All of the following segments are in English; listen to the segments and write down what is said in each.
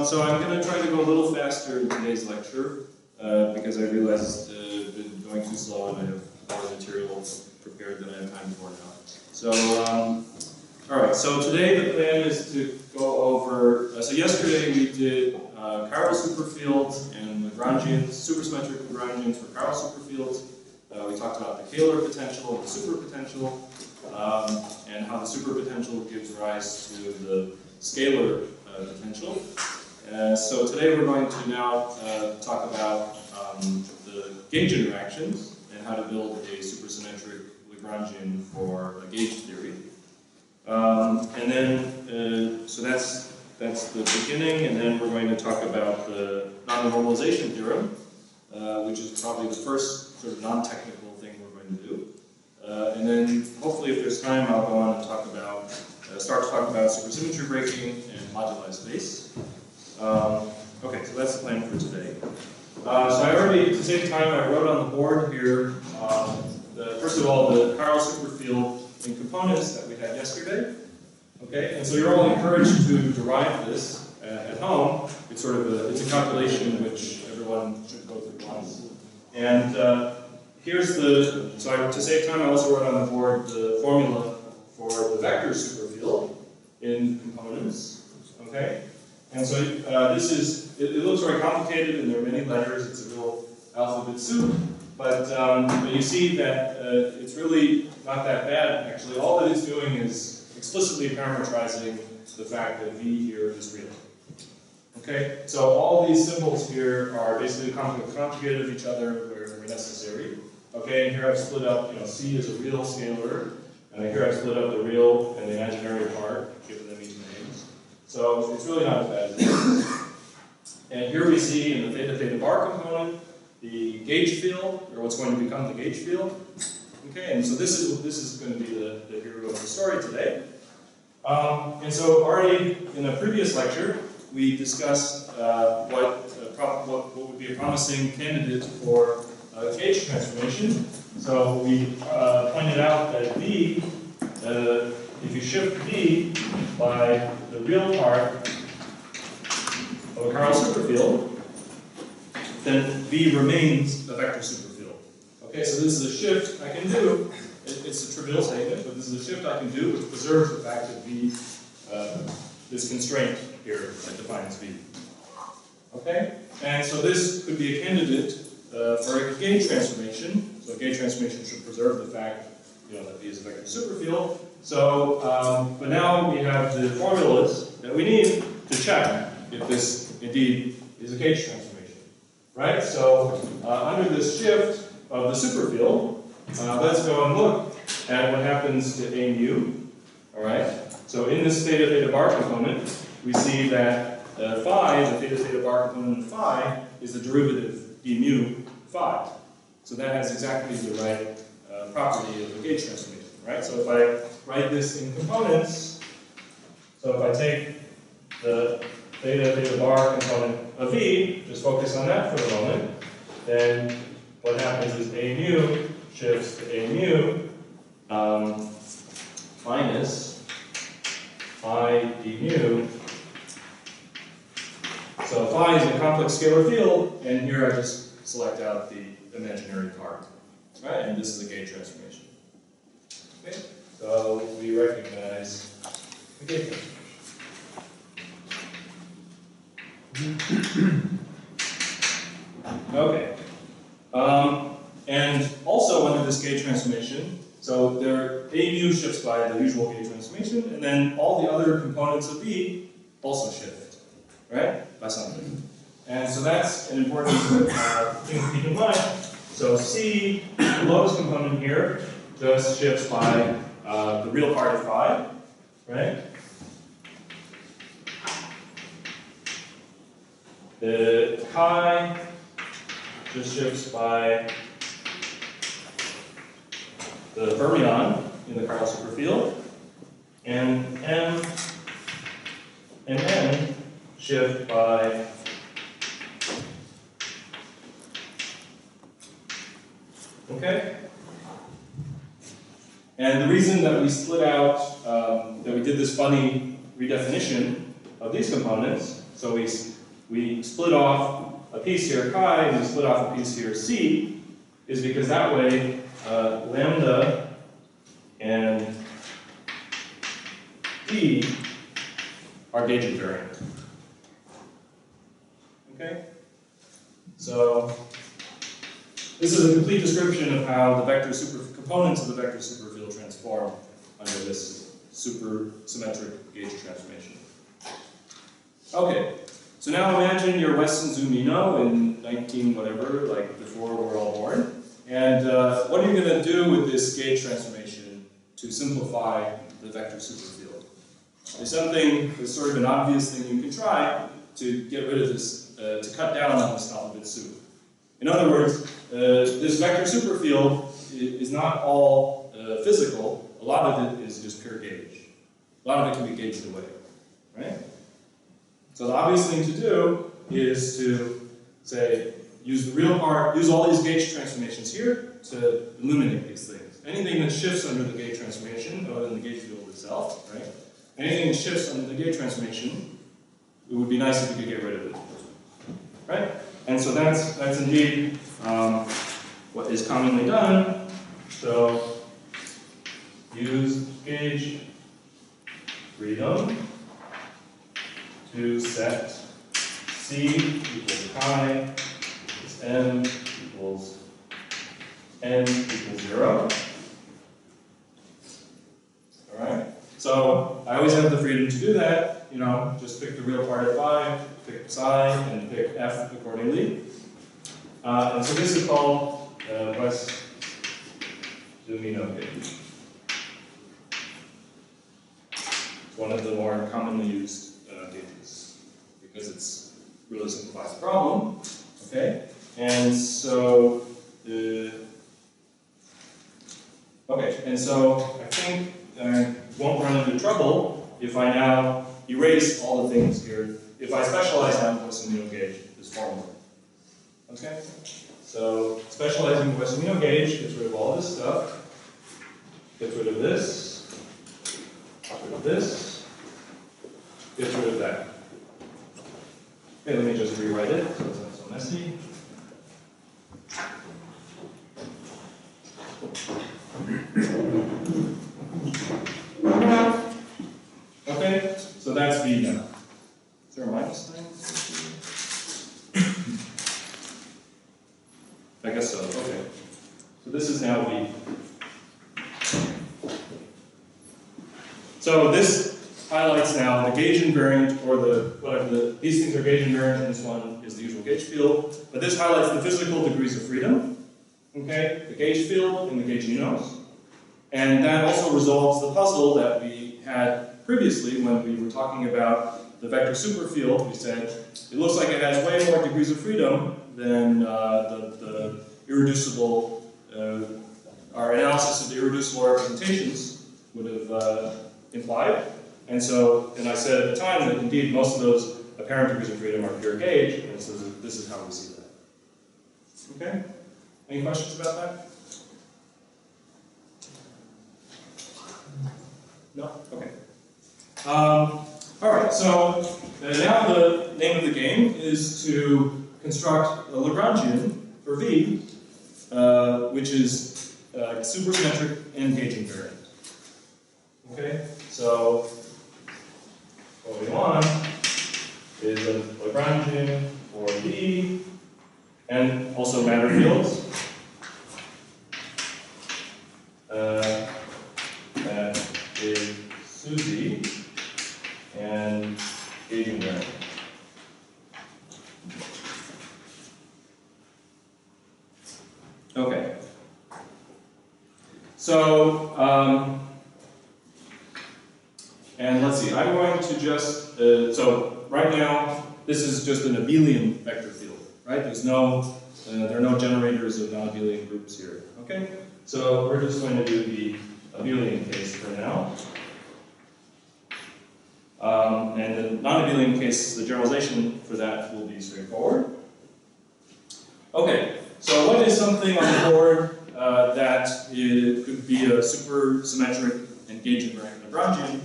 So I'm going to try to go a little faster in today's lecture because I realized I've been going too slow and I have more material prepared than I have time for now. So, all right. So today the plan is to go over. So yesterday we did chiral superfields and Lagrangians, supersymmetric Lagrangians for chiral superfields. We talked about the Kähler potential and the superpotential, and how the superpotential gives rise to the scalar potential. So today we're going to now talk about the gauge interactions and how to build a supersymmetric Lagrangian for a gauge theory. And then, so that's the beginning, and then we're going to talk about the non-normalization theorem, which is probably the first sort of non-technical thing we're going to do. And then hopefully if there's time I'll go on and talk about, start to talk about supersymmetry breaking and moduli space. Okay, so that's the plan for today. So I already, to save time, I wrote on the board here, first of all, the chiral superfield in components that we had yesterday. Okay, and so you're all encouraged to derive this at home. It's sort of it's a calculation which everyone should go through once. And here's to save time, I also wrote on the board the formula for the vector superfield in components. Okay, and so it looks very complicated and there are many letters. It's a real alphabet soup, but you see that it's really not that bad. Actually, all that it's doing is explicitly parametrizing the fact that V here is real. Okay, so all these symbols here are basically conjugated of each other wherever necessary. Okay, and here I've split up, C is a real scalar, and here I've split up the real and the imaginary part, given them each names. So it's really not as bad as it is. And here we see in the theta bar component the gauge field, or what's going to become the gauge field. Okay, and so this is going to be the hero of the story today. And so already in a previous lecture, we discussed what would be a promising candidate for gauge transformation. So we pointed out that V, if you shift V by the real part of a chiral superfield, then V remains a vector superfield. Okay, so this is a shift I can do. It's a trivial statement, but this is a shift I can do which preserves the fact that V, this constraint here that defines V. Okay, and so this could be a candidate for a gauge transformation. So a gauge transformation should preserve the fact that V is a vector superfield. So, but now we have the formulas that we need to check if this indeed is a gauge transformation. Right? So under this shift of the superfield, let's go and look at what happens to A mu. All right? So in this theta bar component, we see that phi, the theta bar component of phi, is the derivative d mu phi. So that has exactly the right property of a gauge transformation. Right? So if I write this in components, so if I take the theta bar component of V, just focus on that for a moment, then what happens is A mu shifts to A mu minus phi d mu. So phi is a complex scalar field, and here I just select out the imaginary part. Right? And this is a gauge transformation. Okay? So we recognize the gauge transformation. Okay. And also under this gauge transformation, so there A mu shifts by the usual gauge transformation, and then all the other components of V also shift, right? By something. And so that's an important thing to keep in mind. So C, the lowest component here, just shifts by the real part of phi, right? The chi just shifts by the fermion in the chiral superfield, and M and N shift by okay? And the reason that we split out, that we did this funny redefinition of these components, So we split off a piece here chi, and we split off a piece here c, is because that way lambda and d are gauge invariant. Okay? So this is a complete description of how the components of the vector superfield transform under this supersymmetric gauge transformation. Okay, so now imagine you're Weston Zumino in 19 whatever, like before we're all born, and what are you going to do with this gauge transformation to simplify the vector superfield? There's something that's sort of an obvious thing you can try to get rid of this, to cut down on this alphabet soup. In other words, this vector superfield is not all physical. A lot of it is just pure gauge. A lot of it can be gauged away, right? So the obvious thing to do is to say, use the real part, use all these gauge transformations here to eliminate these things. Anything that shifts under the gauge transformation, other than the gauge field itself, right? Anything that shifts under the gauge transformation, it would be nice if we could get rid of it, right? And so that's indeed what is commonly done. So use gauge freedom to set C equals chi, M equals N equals 0. Alright? So I always have the freedom to do that. You know, just pick the real part at phi, pick psi, and pick f accordingly. And so this is called West Zumino gauge. It's one of the more commonly used gauges because it's really simplifies the problem. Okay, and so I think I won't run into trouble if I now erase all the things here. If I specialize out West Zumino gauge, this formula. Okay, so specializing the West Zumino gauge gets rid of all this stuff. Gets rid of this. Gets rid of this. Gets rid of that. Okay, let me just rewrite it so it's not so messy. Okay, so that's V now. Is there a minus sign? I guess so, okay. So this is now V. So this highlights now the gauge invariant, or these things are gauge invariant, and this one is the usual gauge field. But this highlights the physical degrees of freedom, okay? The gauge field and the gauge unos. And that also resolves the puzzle that we had previously when we were talking about the vector superfield. We said it looks like it has way more degrees of freedom than the irreducible, our analysis of the irreducible representations would have implied. And I said at the time that indeed most of those apparent degrees of freedom are pure gauge, and so this is how we see that. Okay? Any questions about that? No? Okay. All right, so now the name of the game is to construct a Lagrangian for V, which is supersymmetric and gauge invariant. Okay, so what we want is a Lagrangian for V and also matter fields that is SUSY and gauge invariant. Okay. So, and let's see, I'm going to just, so right now, this is just an abelian vector field, right? There's no, there are no generators of non-abelian groups here, okay? So we're just going to do the abelian case for now. And the non-abelian case, the generalization for that will be straightforward. Okay, so what is something on the board that it could be a supersymmetric and gauge invariant Lagrangian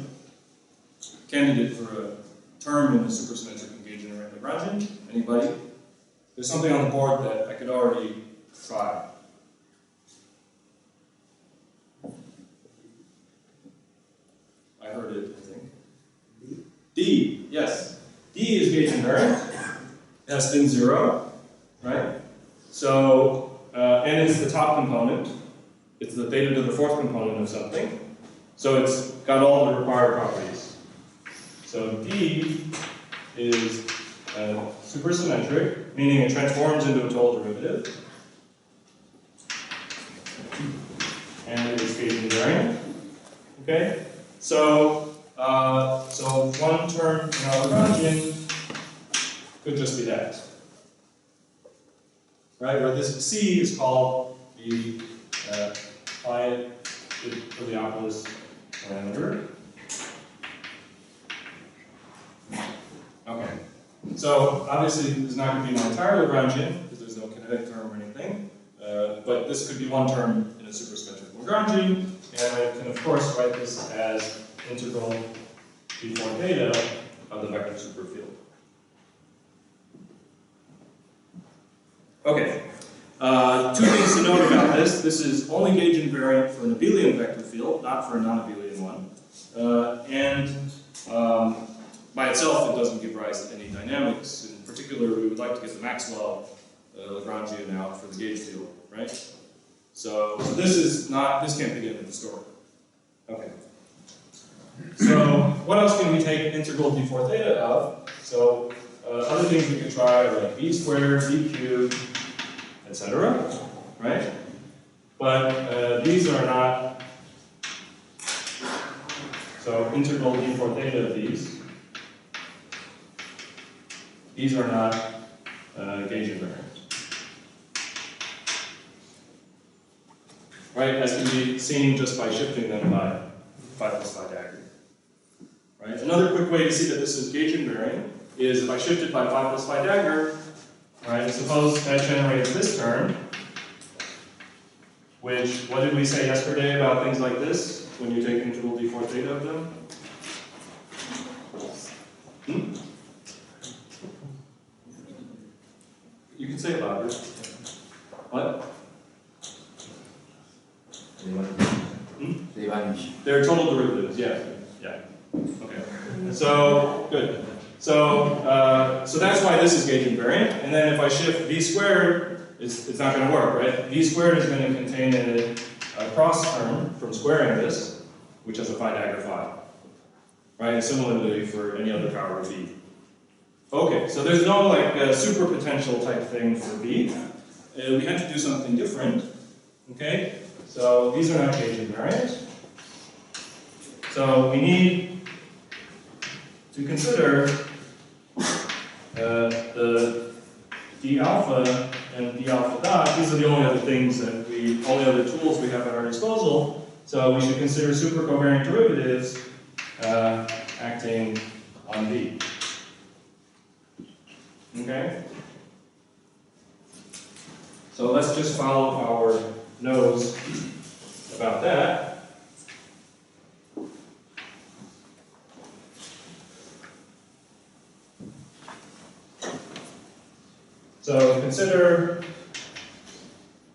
candidate for a term in the supersymmetric and gauge invariant Lagrangian? Anybody? There's something on the board that I could already try. I heard it, I think. D, yes. D is gauge invariant. It has spin 0, right? So, and it's the top component. It's the theta to the fourth component of something. So it's got all the required properties. So D is supersymmetric, meaning it transforms into a total derivative. And it is gauge invariant. Okay? So, so one term in our Lagrangian could just be that. Right? Where this C is called the client for the Opulus parameter. Okay. So obviously this is not going to be an entire Lagrangian because there's no kinetic term or anything. But this could be one term in a supersymmetric Lagrangian, and I can of course write this as integral d4 theta of the vector superfield. Okay. Two things to note about this. This is only gauge invariant for an abelian vector field, not for a non-abelian one. By itself, it doesn't give rise to any dynamics. In particular, we would like to get the Maxwell Lagrangian out for the gauge field, right? So this can't be the end of the story. Okay. So what else can we take integral d4 theta of? So other things we could try are like b squared, b cubed, etc. Right? But these are not. So integral d4 theta of these are not gauge invariant. Right? As can be seen just by shifting them by phi plus phi dagger. Right? Another quick way to see that this is gauge invariant is if I shift it by phi plus phi dagger, right? Suppose that generates this term, which, what did we say yesterday about things like this when you take integral d4 theta of them? You can say it louder. What? They vanish. They're total derivatives, yeah. Yeah. Okay. So, good. So, so that's why this is gauge invariant. And then if I shift v squared, it's not going to work, right? V squared is going to contain a cross term from squaring this, which has a phi dagger phi. Right? And similarly for any other power of v. Okay, so there's no like super potential type thing for v. We had to do something different. Okay? So these are not gauge invariant. So we need to consider the d alpha and d alpha dot. These are the only other things that only other tools we have at our disposal. So we should consider supercovariant derivatives acting on v. Okay? So let's just follow our nose about that. So consider,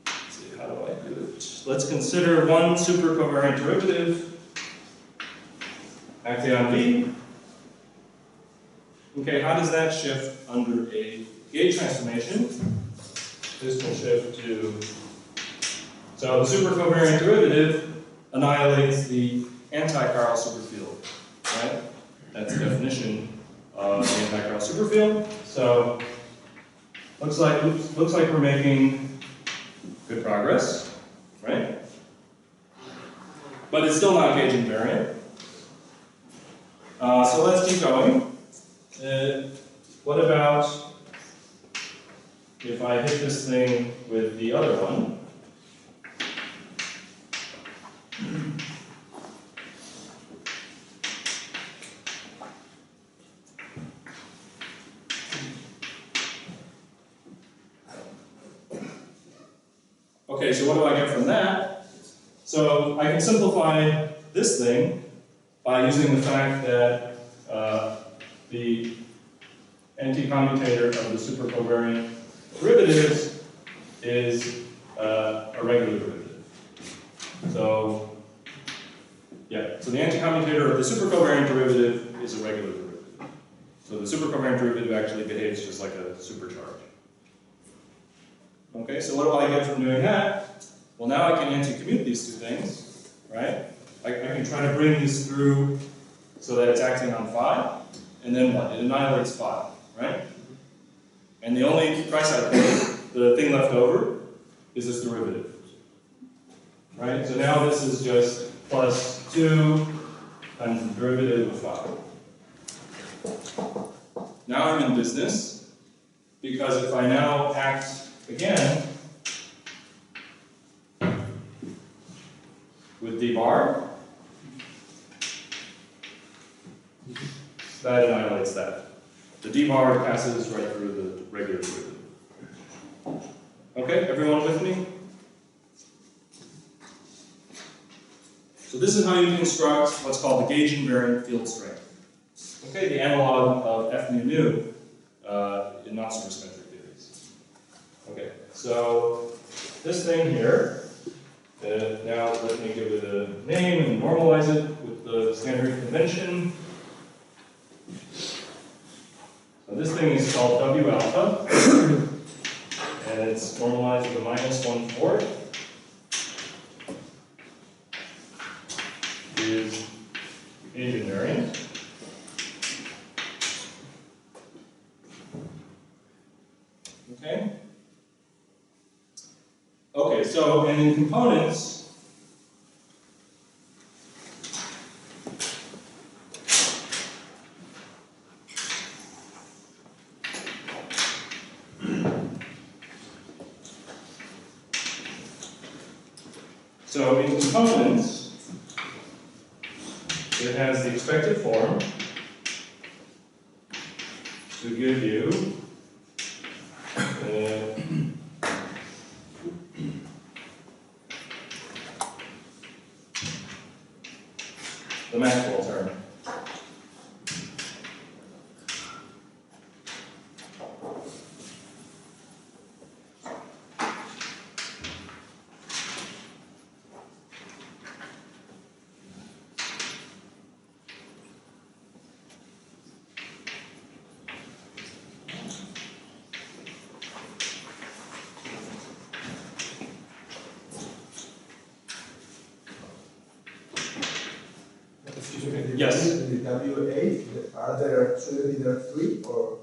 let's see, how do I do it? Let's consider one supercovariant derivative acting on v. Okay, how does that shift under a gauge transformation? This will shift to, so the supercovariant derivative annihilates the anti-Carl superfield, right? That's the definition of the anti-Carl superfield. So looks like we're making good progress, right? But it's still not gauge invariant. So let's keep going. What about if I hit this thing with the other one? Okay, so what do I get from that? So I can simplify this thing by using the fact that the anti-commutator of the supercovariant derivatives is a regular derivative. So, yeah, so the anti-commutator of the supercovariant derivative is a regular derivative. So the supercovariant derivative actually behaves just like a supercharge. Okay, so what do I get from doing that? Well, now I can anti-commute these two things, right? I can try to bring this through so that it's acting on phi, and then what? It annihilates phi, right? And the only price I pay, the thing left over, is this derivative. Right? So now this is just plus 2 times the derivative of phi. Now I'm in business, because if I now act again with d bar, that annihilates that. The d bar passes right through the regular derivative. Okay, everyone with me? So this is how you construct what's called the gauge invariant field strength. Okay, the analog of F mu nu in non-supersymmetric theories. Okay, so this thing here, now let me give it a name and normalize it with the standard convention. So this thing is called W alpha, and it's normalized with a minus 1/4. Is gauge invariant. Okay? Okay, so, and in components, it has the expected form to give you the Maxwell term. Yes. The W8, are there shouldn't there 3 or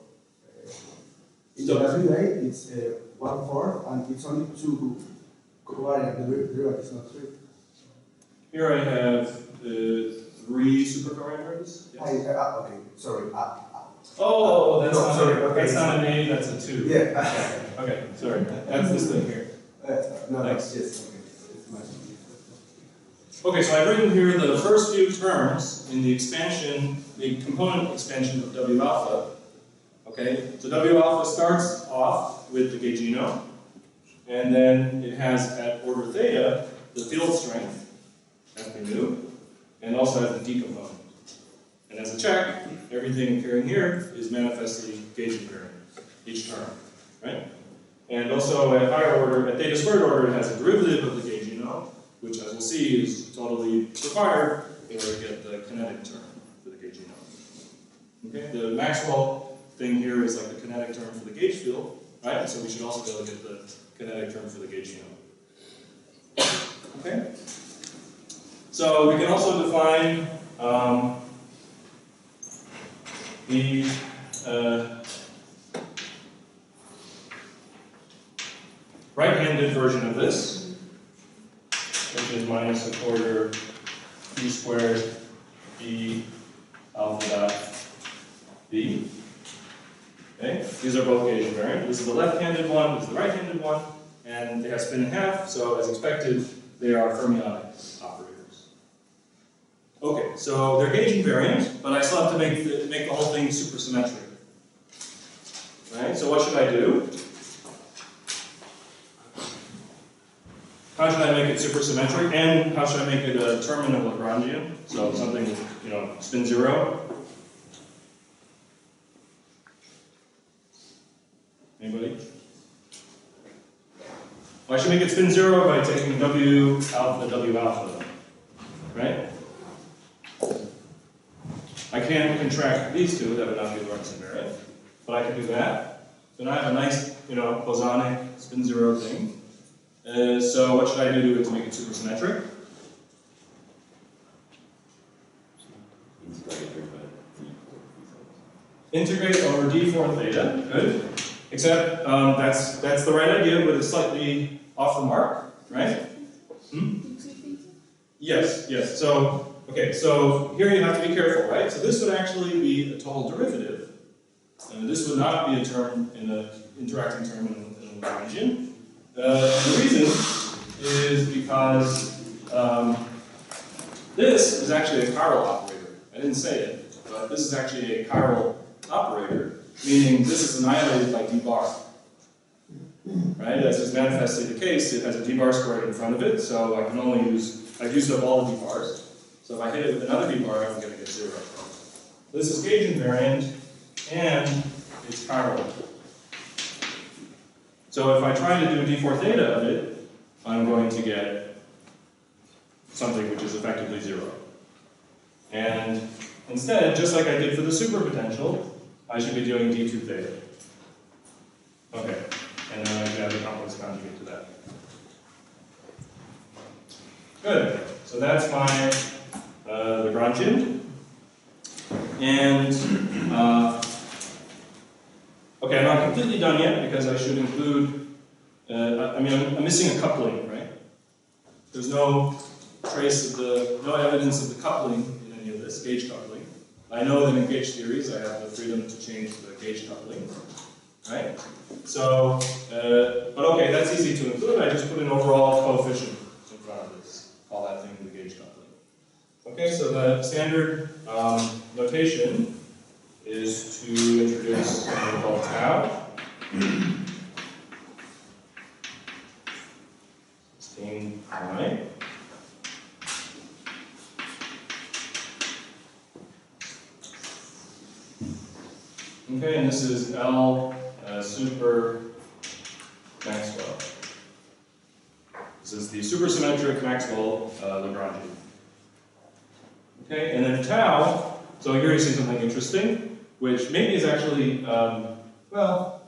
in the W8 it's 1/4 and it's only 2 covariant derivatives, not 3. Here I have 3 superparameters. Yes. Okay, sorry. Oh, that's no, not sorry. a, Okay, that's not an A, that's a 2. Yeah. Okay, sorry. That's this thing here. No, Thanks. yes. Okay. It's much easier. Okay, so I've written here the first few terms in the expansion, the component expansion of W alpha. Okay, so W alpha starts off with the gaugino, and then it has at order theta the field strength, as we knew, and also has the D component. And as a check, everything appearing here is manifestly gauge invariant, each term, right? And also at higher order, at theta squared order, it has a derivative of the gaugino, which as we'll see is totally required in order to get the kinetic term for the gaugino. Okay, the Maxwell thing here is like the kinetic term for the gauge field, right? So we should also be able to get the kinetic term for the gaugino. Okay? So we can also define the right-handed version of this, which is minus 1/4 d squared d alpha dot b. Okay, these are both gauge invariant. This is the left-handed one, this is the right-handed one, and they have spin in half, so as expected, they are fermionic operators. Okay, so they're gauge invariant, but I still have to make the whole thing supersymmetric. Right? So what should I do? How should I make it supersymmetric, and how should I make it a terminal Lagrangian? So something with, spin 0. Anybody? Well, I should make it spin 0 by taking W alpha, right? I can't contract these two, that would not be Lorentz invariant, but I can do that. So now I have a nice, bosonic spin 0 thing. So what should I do to make it supersymmetric? Integrate over d4 theta, good. Except that's the right idea, but it's slightly off the mark, right? Yes, yes. So, okay, so here you have to be careful, right? So this would actually be a total derivative. And this would not be a term in an interacting term in the Lagrangian. The reason is because this is actually a chiral operator. I didn't say it, but this is actually a chiral operator, meaning this is annihilated by d bar. Right? As is manifestly the case, it has a d bar squared in front of it, so I can only I've used up all the d bars. So if I hit it with another d bar, I'm going to get 0. This is gauge invariant, and it's chiral. So if I try to do d4 theta of it, I'm going to get something which is effectively 0. And instead, just like I did for the superpotential, I should be doing d2 theta. Okay, and then I should add a complex conjugate to that. Good, so that's my Lagrangian. And, okay, I'm not completely done yet because I should include, I'm missing a coupling, right? There's no trace of no evidence of the coupling in any of this, gauge coupling. I know that in gauge theories I have the freedom to change the gauge coupling, right? So, but okay, that's easy to include. I just put an overall coefficient in front of this. Call that thing the gauge coupling. Okay, so the standard notation is to introduce something called tau. 16 pi. Okay, and this is L super Maxwell. This is the supersymmetric Maxwell Lagrangian. Okay, and then tau, so here you see something interesting, which maybe is actually, no,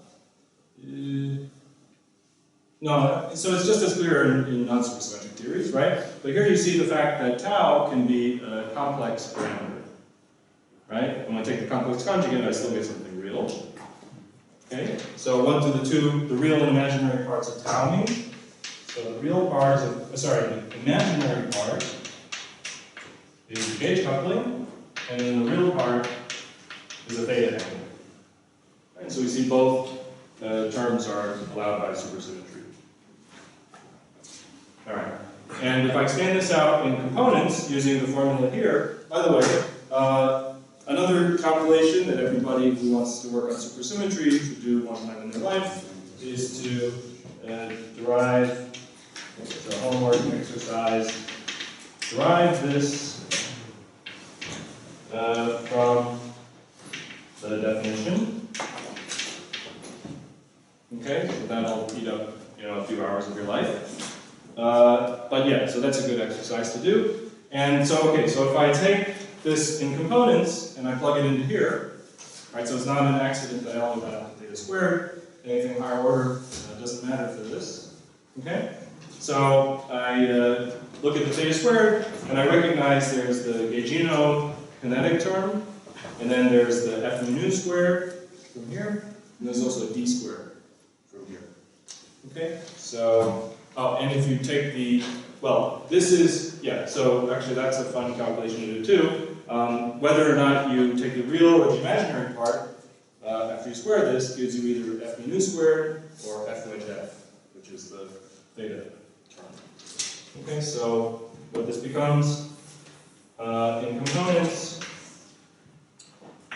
so it's just as clear in non-supersymmetric theories, right? But here you see the fact that tau can be a complex parameter, right? When I take the complex conjugate, I still get something real. Okay, so what do the real and imaginary parts of tau mean? So the real part the imaginary part is the gauge coupling, and then the real part is a theta angle. Right, so we see both terms are allowed by supersymmetry. All right, and if I extend this out in components using the formula here, by the way, another calculation that everybody who wants to work on supersymmetry should do one time in their life is to derive, it's a homework exercise, derive this from the definition. Okay, so that'll eat up a few hours of your life. But yeah, so that's a good exercise to do. And so, okay, so if I take this in components and I plug it into here, right, so it's not an accident that I only got out theta squared. Anything higher order doesn't matter for this. Okay? So I look at the theta squared and I recognize there's the Gaugino kinetic term, and then there's the F mu nu squared from here, and there's also a D squared from here. Okay? So, and if you take this is, so actually that's a fun calculation to do too. Whether or not you take the real or the imaginary part, after you square this, gives you either F mu nu squared or F wedge F, which is the theta term. Okay, so what this becomes in components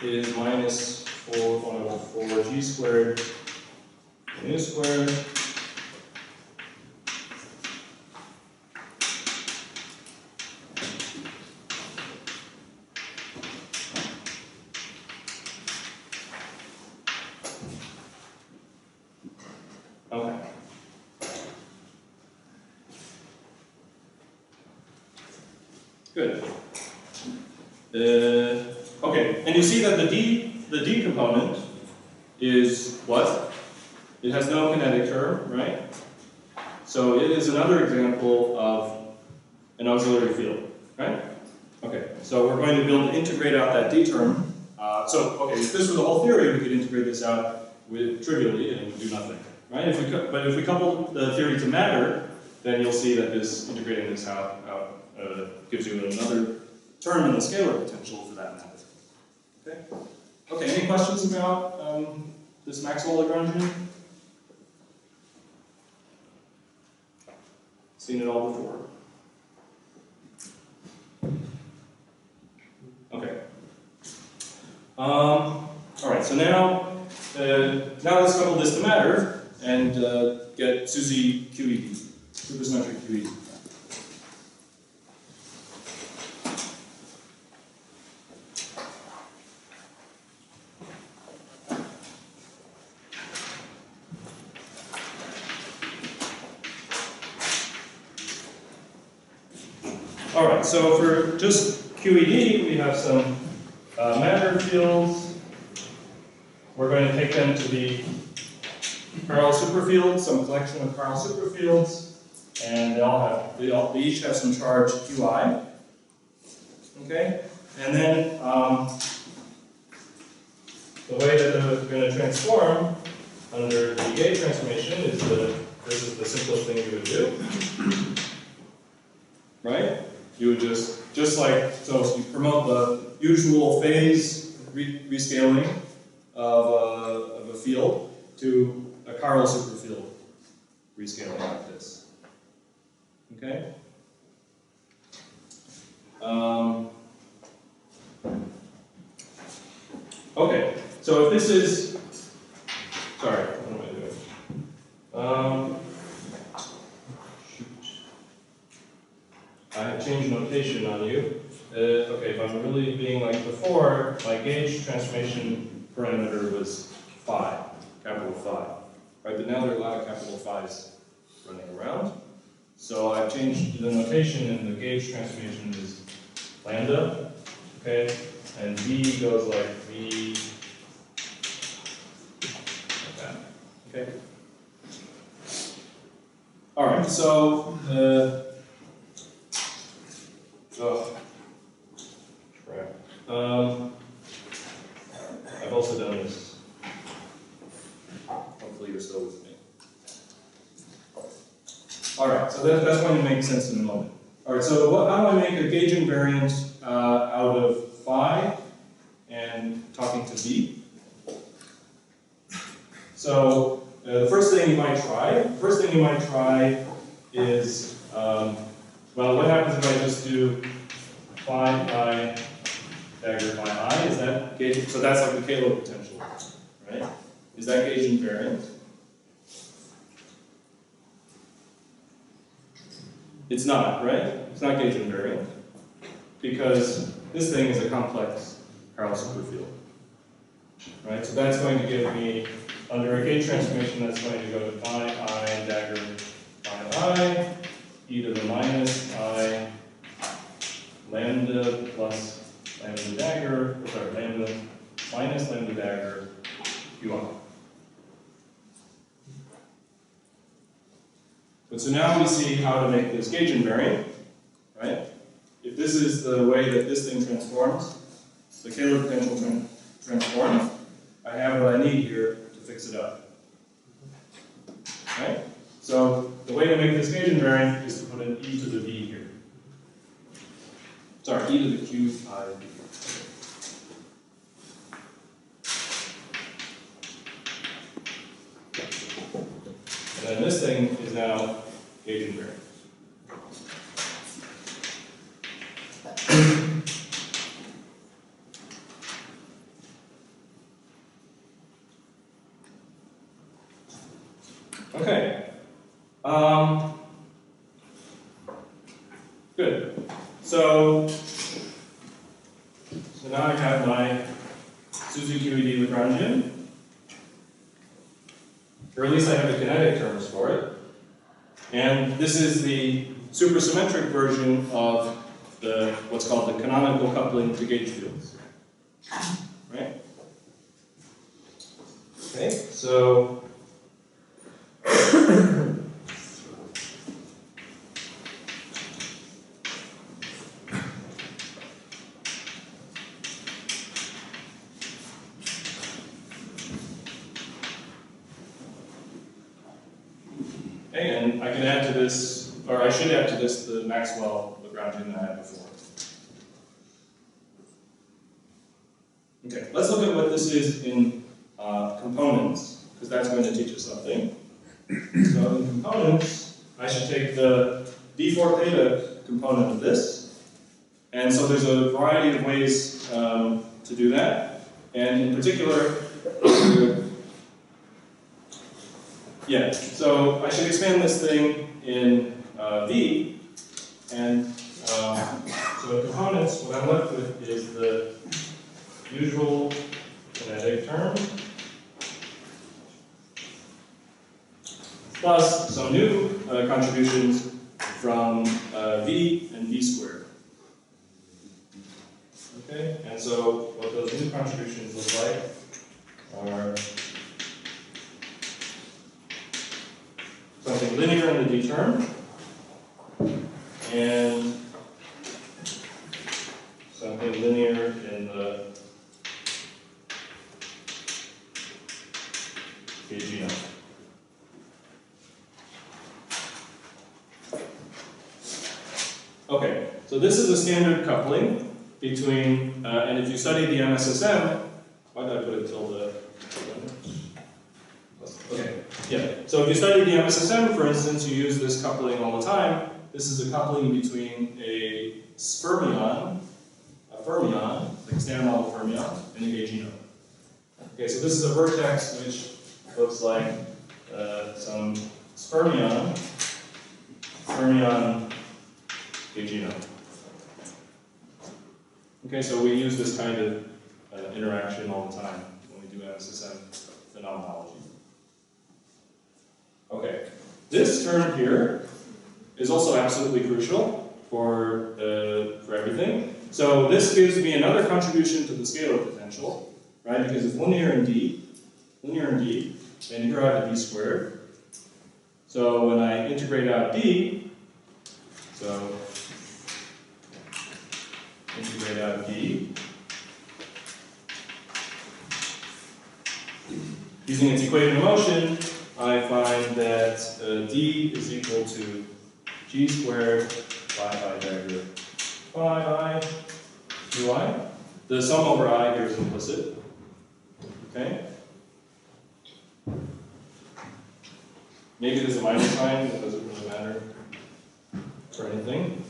is minus 4G squared mu squared Good. Okay, and you see that the D component is what? It has no kinetic term, right? So it is another example of an auxiliary field, right? Okay, so we're going to be able to integrate out that D term. Okay, if this were the whole theory, we could integrate this out with trivially and it would do nothing, right? But if we couple the theory to matter, then you'll see that this integrating this out gives you another term in the scalar potential for that matter. Okay. Okay. Any questions about this Maxwell-Lagrangian? Seen it all before. Okay. All right. So now let's couple this to matter and get SUSY QED, supersymmetric QED. All right, so for just QED, we have some matter fields. We're going to take them to the Carl superfield, some collection of Carl superfields, and they each have some charge Qi. Okay, and then the way that they're going to transform under the gauge transformation is this is the simplest thing you would do, right? You would just like, so you promote the usual phase rescaling of a field to a Carl superfield rescaling like this. Okay? Okay, so if this is, sorry, what am I doing? I have changed notation on you. Okay, if I'm really being like before, my gauge transformation parameter was phi, capital Phi. Right, but now there are a lot of capital Phi's running around. So I've changed the notation and the gauge transformation is lambda, okay? And V goes like V, like that, okay? All right, so, oh, crap. I've also done this. Hopefully you're still with me. All right, so that's going to make sense in a moment. All right, so how do I make a gauge invariant out of phi and talking to V? So the first thing you might try is, well, what happens if I just do phi I dagger phi I? Is that gauge? So that's like the Kähler potential, right? Is that gauge invariant? It's not, right? It's not gauge invariant because this thing is a complex Carl superfield, right? So that's going to give me, under a gauge transformation, that's going to go to phi I dagger phi I, e to the minus I lambda plus lambda dagger, or sorry, lambda minus lambda dagger qi. But so now we see how to make this gauge invariant, right? If this is the way that this thing transforms, the Kähler potential transforms, I have what I need here to fix it up, right? So the way to make this gauge invariant is to put an e to the v here. Sorry, e to the q I v. And then this thing is now gauge invariant. Okay. Good. So now I have my SUSY QED Lagrangian. Or at least I have the kinetic terms for it. And this is the supersymmetric version of what's called the canonical coupling to gauge fields. Right? Okay, so okay, and I can add to this, or I should add to this the Maxwell-Lagrangian that I had before. Okay, let's look at what this is in components, because that's going to teach us something. So in components, I should take the d4 theta component of this. And so there's a variety of ways to do that. And in particular, yeah, so I should expand this thing in V. And so in components, what I'm left with is the usual kinetic term plus some new contributions from V and V squared. Okay, and so what those new contributions look like are something linear in the D term and something linear in the KGM. Okay, so this is a standard coupling between, and if you study the MSSM, why did I put it till the, okay, yeah. So if you study the MSSM, for instance, you use this coupling all the time. This is a coupling between a fermion, like a standard model fermion, and a gauge node. Okay, so this is a vertex which looks like some fermion, gauge node. Okay, so we use this kind of interaction all the time when we do MSSM phenomenology. Okay, this term here is also absolutely crucial for everything. So this gives me another contribution to the scalar potential, right? Because it's linear in D, and here I have a D squared. So when I integrate out D, so integrate out D, using its equation of motion, I find that D is equal to G squared phi I dagger phi I qi. The sum over I here is implicit. Okay? Maybe there's a minus sign, it doesn't really matter for anything.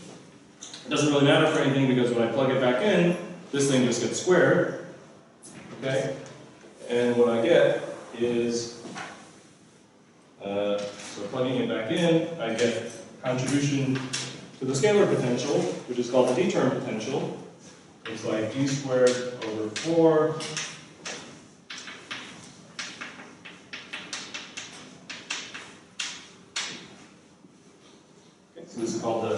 It doesn't really matter for anything because when I plug it back in, this thing just gets squared. Okay? And what I get is, so plugging it back in, I get contribution to the scalar potential, which is called the D-term potential. It's like D squared over 4 okay, so this is called the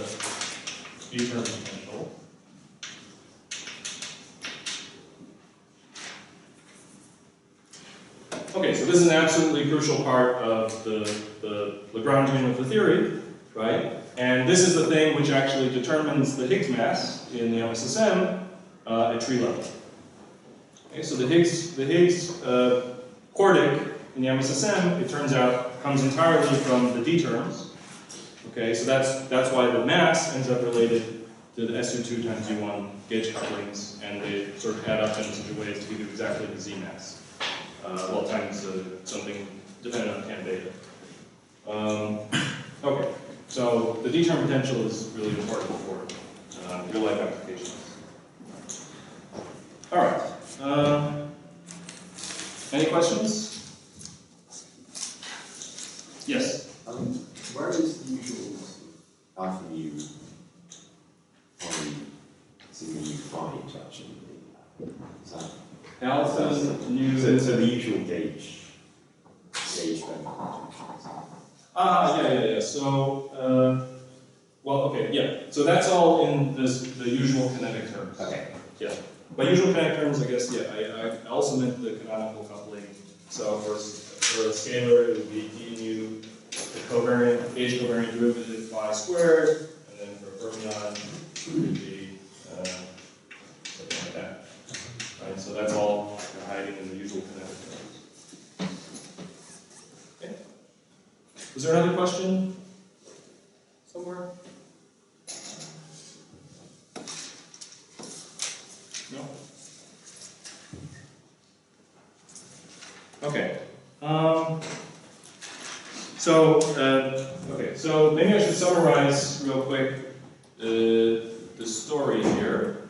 D-term potential. Okay, so this is an absolutely crucial part of the Lagrangian of the theory, right? And this is the thing which actually determines the Higgs mass in the MSSM at tree level. Okay, so the Higgs quartic in the MSSM, it turns out, comes entirely from the D terms. Okay, so that's why the mass ends up related to the SU2 times U1 gauge couplings, and they sort of add up in such a way as to give you exactly the Z mass. Well, times something dependent on tan beta. Okay, so the D-term potential is really important for real-life applications. All right. Any questions? Yes? Where is the usual alpha mu on sigma mu phi interaction? Is that Alpha, nu. so the usual gauge benefit. Yeah. So Well, okay, yeah. So that's all in the usual kinetic terms. Okay. Yeah. By usual kinetic terms, I guess, yeah, I also meant the canonical coupling. So for a scalar, it would be d nu, the covariant, gauge covariant derivative phi squared, and then for a fermion, it would be something like that. Right? So that's all hiding in the usual kinetic terms. Okay. Was there another question somewhere? No? Okay. So maybe I should summarize real quick the story here.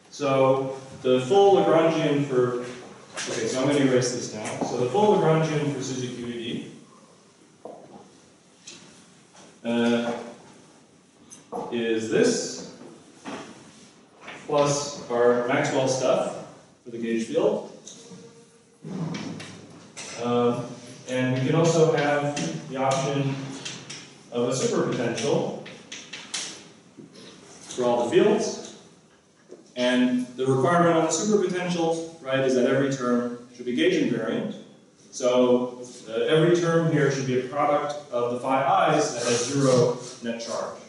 So the full Lagrangian for, okay, so I'm going to erase this now. So the full Lagrangian for Suzy QED is this, plus our Maxwell stuff for the gauge field. And we can also have the option of a superpotential for all the fields. And the requirement on the superpotential, right, is that every term should be gauge invariant. So every term here should be a product of the phi i's that has zero net charge.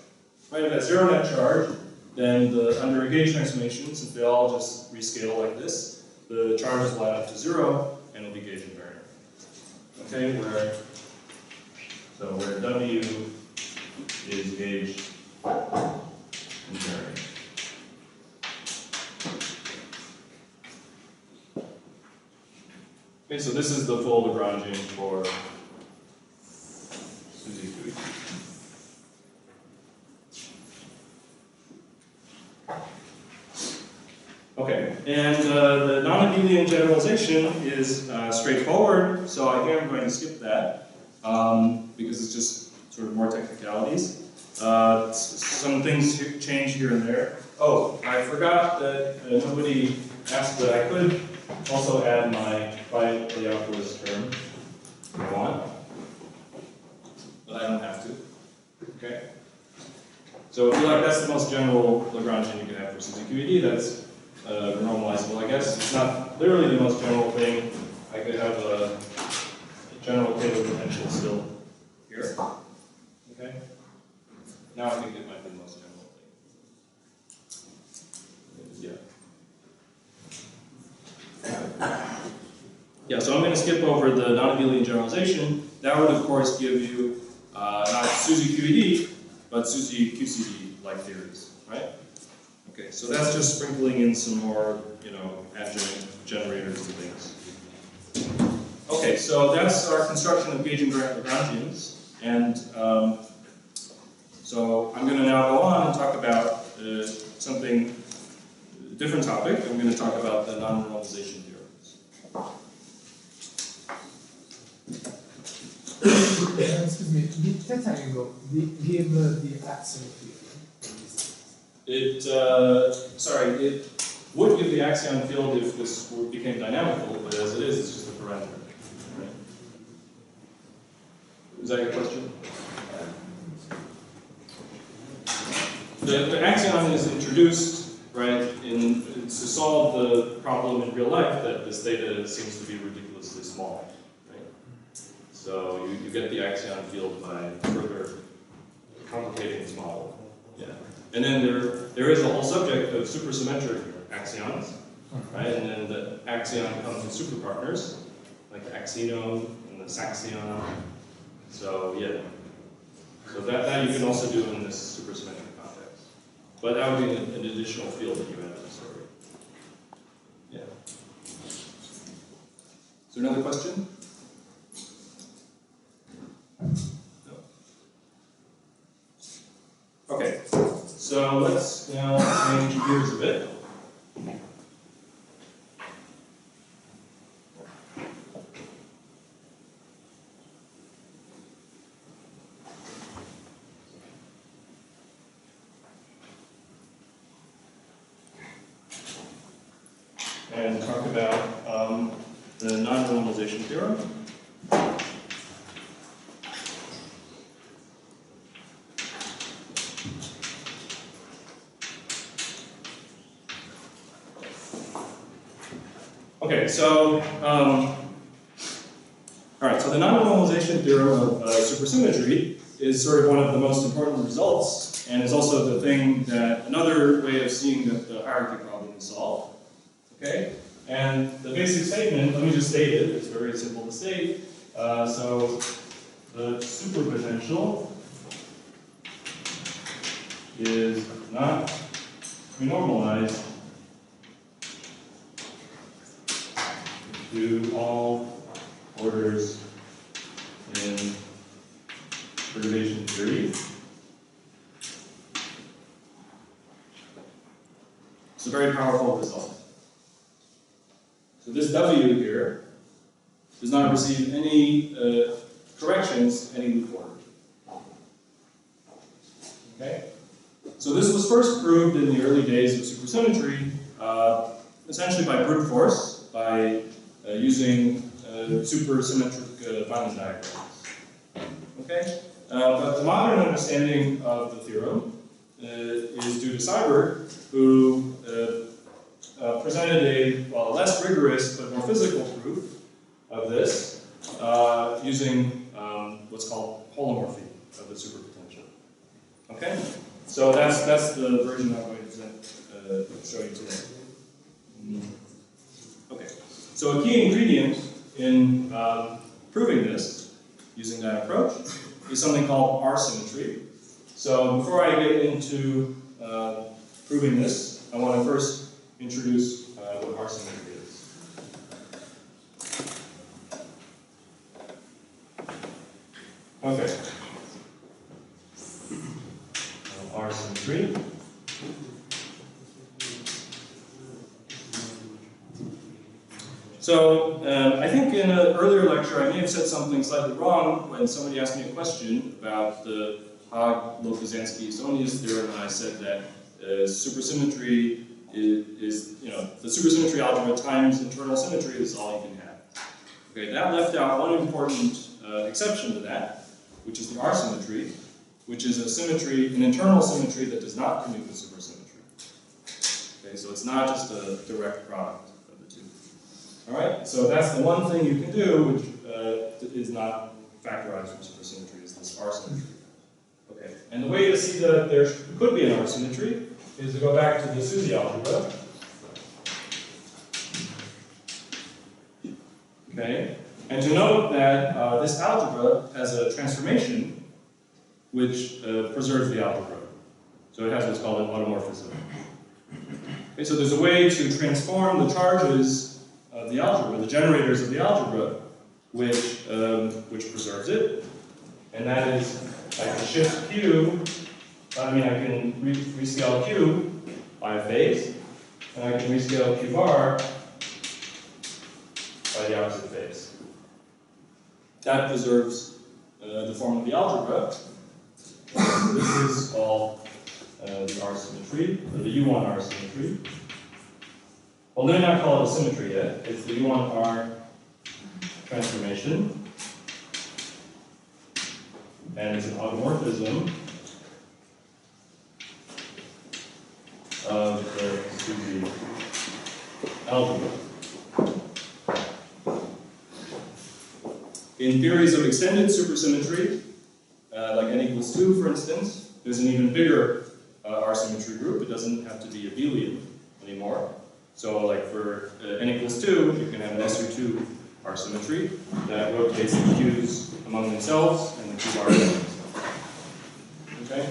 Right, if it has zero net charge, then under a gauge transformation, since they all just rescale like this, the charges line up to zero and it'll be gauge invariant. Okay, where W is gauge invariant. Okay, so this is the full Lagrangian for Suzy QED. Okay, and the non-abelian generalization is straightforward, so I think I'm going to skip that because it's just sort of more technicalities. Some things change here and there. Oh, I forgot that nobody asked that I could also add my Phi-Leopolis term if I want, but I don't have to. Okay. So if you like, that's the most general Lagrangian you can have for Suzy QED. That's normalizable, I guess. It's not literally the most general thing. I could have a general Taylor potential still here. Okay. Now I think it might be the most general thing. Yeah. Yeah, so I'm going to skip over the non-abelian generalization. That would, of course, give you not Suzy QED, but Suzy QCD-like theories, right? Okay, so that's just sprinkling in some more, adjoint generators and things. Okay, so that's our construction of gauge invariant Lagrangians, and so I'm going to now go on and talk about something, a different topic. I'm going to talk about the non-normalization theorems. Excuse me, the theta angle give the axial field. It would give the axion field if this became dynamical, but as it is, it's just a parameter. Right? Is that your question? The axion is introduced, right, to solve the problem in real life that this theta seems to be ridiculously small. Right? So you get the axion field by further complicating this model. Yeah. And then there is a whole subject of supersymmetric axions, right? And then the axion comes in superpartners, like the axinome and the saxion. So yeah. So that you can also do in this supersymmetric context. But that would be an additional field that you add to the story. Yeah. Is there another question? No. Okay. So let's now change gears a bit. And talk about the non-normalization theorem. Okay, so, alright, so the non-normalization theorem of supersymmetry is sort of one of the most important results, and is also the thing that, another way of seeing that the hierarchy problem is solved. Okay? And the basic statement, let me just state it, it's very simple to state. So the superpotential is not renormalized to all orders in perturbation theory. It's a very powerful result. So this W here does not receive any corrections to any loop order. Okay? So this was first proved in the early days of supersymmetry, essentially by brute force, by using supersymmetric Feynman diagrams. Okay? But the modern understanding of the theorem is due to Seibert, who presented a less rigorous but more physical proof of this using what's called holomorphy of the superpotential. Okay? So that's the version I'm going to show you today. Okay. So a key ingredient in proving this, using that approach, is something called R-symmetry. So before I get into proving this, I want to first introduce what R-symmetry is. Okay. R-symmetry. So, I think in an earlier lecture I may have said something slightly wrong when somebody asked me a question about the Haag-Lokazansky-Isonius theorem, and I said that supersymmetry is, the supersymmetry algebra times internal symmetry is all you can have. Okay, that left out one important exception to that, which is the R-symmetry, which is a symmetry, an internal symmetry that does not commute with supersymmetry. Okay, so it's not just a direct product of the two. Alright, so that's the one thing you can do which is not factorized from supersymmetry, is this R-symmetry. Okay, and the way to see that there could be an R-symmetry is to go back to the SUSY algebra. Okay, and to note that this algebra has a transformation which preserves the algebra. So it has what's called an automorphism. Okay, so there's a way to transform the charges of the algebra, the generators of the algebra, which preserves it. And that is, I can shift Q, I can rescale Q by a phase, and I can rescale Q bar by the opposite phase. That preserves the form of the algebra. So this is called the R-symmetry, or the U1 R-symmetry. Well, let me not call it a symmetry yet. It's the U1 R transformation. And it's an automorphism of the SUSY algebra. In theories of extended supersymmetry, like n equals 2, for instance, there's an even bigger R-symmetry group. It doesn't have to be abelian anymore. So like for n equals 2, you can have an SU2 R-symmetry that rotates the Q's among themselves and the Q bar among themselves. Okay?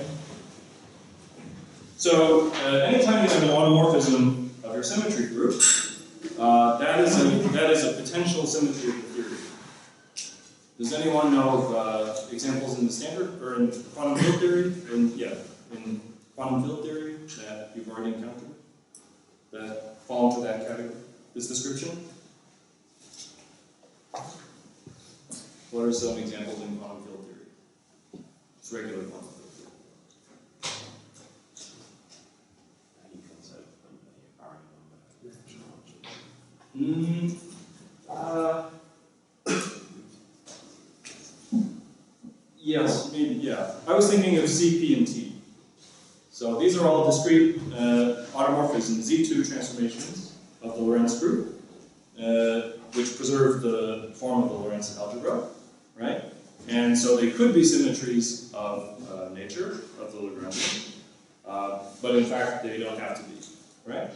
So anytime you have an automorphism of your symmetry group, that is a potential symmetry of the theory. Does anyone know of examples in the standard, or in quantum field theory? In quantum field theory that you've already encountered that fall into that category, this description? What are some examples in quantum field theory? It's regular quantum field theory. Any concept from the Yes, maybe, yeah. I was thinking of C, P, and T. So these are all discrete automorphisms, Z2 transformations of the Lorentz group. which preserve the form of the Lorentz algebra, right? And so they could be symmetries of nature, of the Lagrangian, but in fact they don't have to be, right?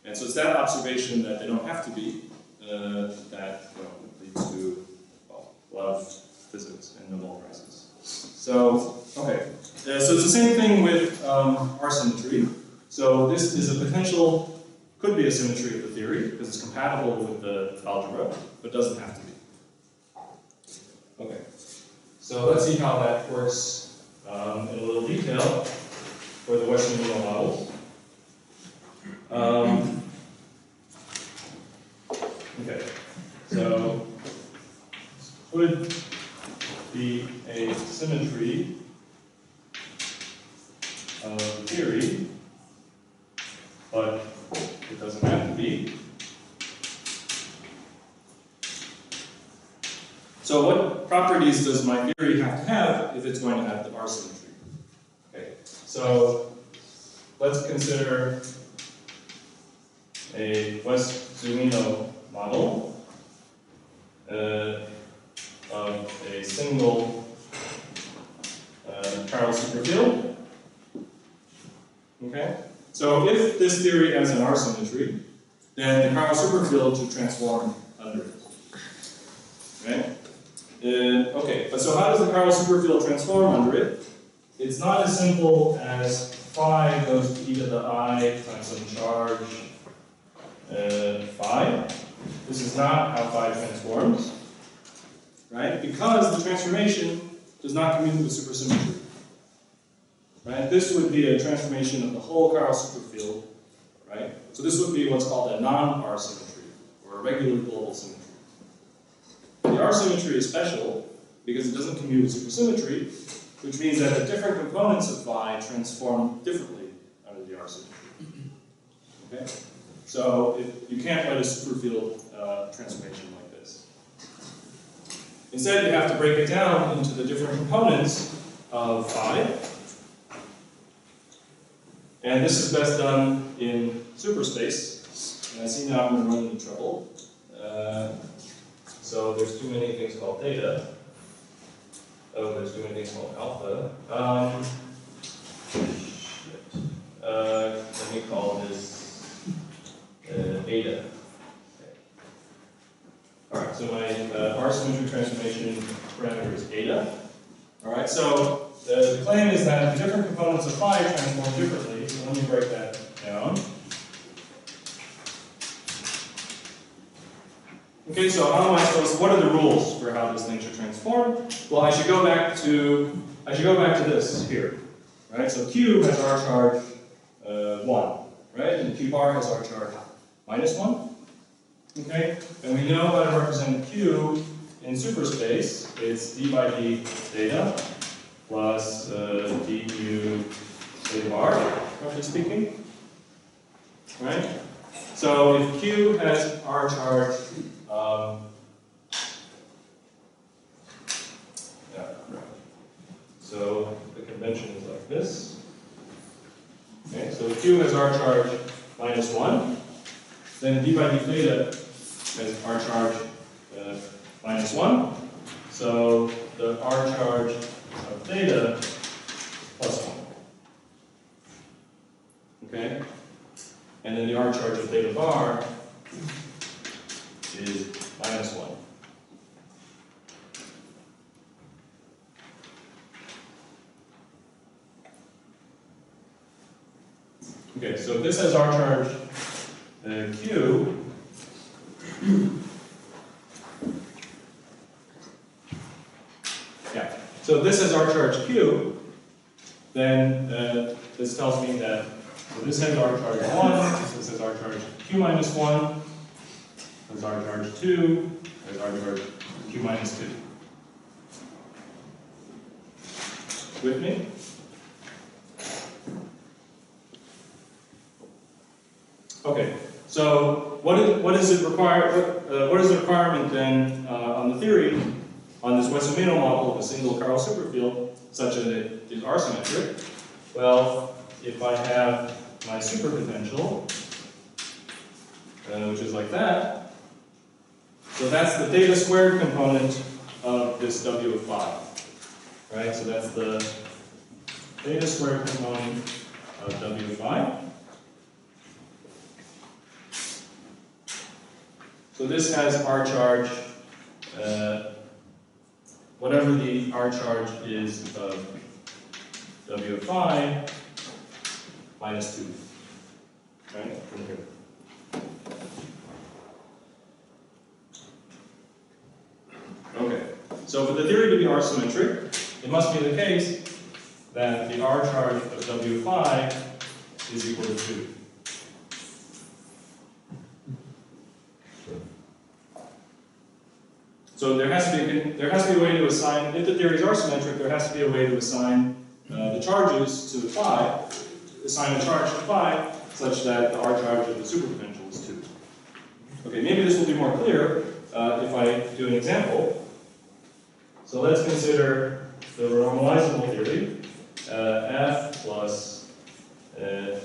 And so it's that observation that they don't have to be that leads to a lot of physics and Nobel Prizes. So, okay. So it's the same thing with R symmetry. So this is a potential, could be a symmetry of the theory, because it's compatible with the algebra, but doesn't have to be. Okay. So let's see how that works in a little detail for the Western-Newell models. Okay. So could be a symmetry of the theory, but it doesn't have to be. So what properties does my theory have to have if it's going to have the R symmetry? Okay, so let's consider a West-Zumino model of a single chiral superfield. Okay, so if this theory has an R symmetry, then the chiral superfield should transform under it. Right? Okay, but so how does the chiral superfield transform under it? It's not as simple as phi goes to e to the I times some charge phi. This is not how phi transforms, right? Because the transformation does not commute with supersymmetry. Right? This would be a transformation of the whole chiral superfield, right? So this would be what's called a non-R symmetry, or a regular global symmetry. The R symmetry is special because it doesn't commute with supersymmetry, which means that the different components of phi transform differently under the R symmetry. Okay? So you can't write a superfield transformation like this. Instead, you have to break it down into the different components of phi. And this is best done in superspace. And I see now I'm going to run into trouble. So there's too many things called theta. Oh, there's too many things called alpha. Let me call this beta. Okay. Alright, so my R symmetry transformation parameter is eta. Alright, so the claim is that the different components of phi transform differently. So let me break that down. Okay, so how am I supposed? What are the rules for how this thing should transform? Well, I should go back to this here, right? So Q has R charge 1, right? And Q bar has R charge -1. Okay, and we know how to represent Q in superspace. It's d by d theta plus du theta bar, roughly speaking, right? So if Q has R charge so the convention is like this. Okay, so Q has R charge -1. Then d by d theta has R charge -1. So the R charge of theta is +1. Okay? And then the R charge of theta bar is -1. Okay, so if this has R charge Q, yeah. So if this has R charge Q, then this tells me that so this has R charge 1, this has R charge Q minus 1, has R charge 2, has R charge Q minus 2. With me? Okay, so what is it require? What is the requirement then on the theory on this West-Zumino model of a single chiral superfield such that it is R symmetric? Well, if I have my superpotential, which is like that, So that's the theta squared component of this W of phi. Right? So that's the theta squared component of W of phi. So this has R charge, whatever the R charge is of W of phi, minus 2. Right? From here. Okay. So for the theory to be R symmetric, it must be the case that the R charge of W of phi is equal to 2. So there has to be a way to assign, if the theories are symmetric, there has to be a way to assign the charges to the phi, assign a charge to phi, such that the R charge of the superpotential is 2. Okay, maybe this will be more clear if I do an example. So let's consider the normalizable theory, f plus f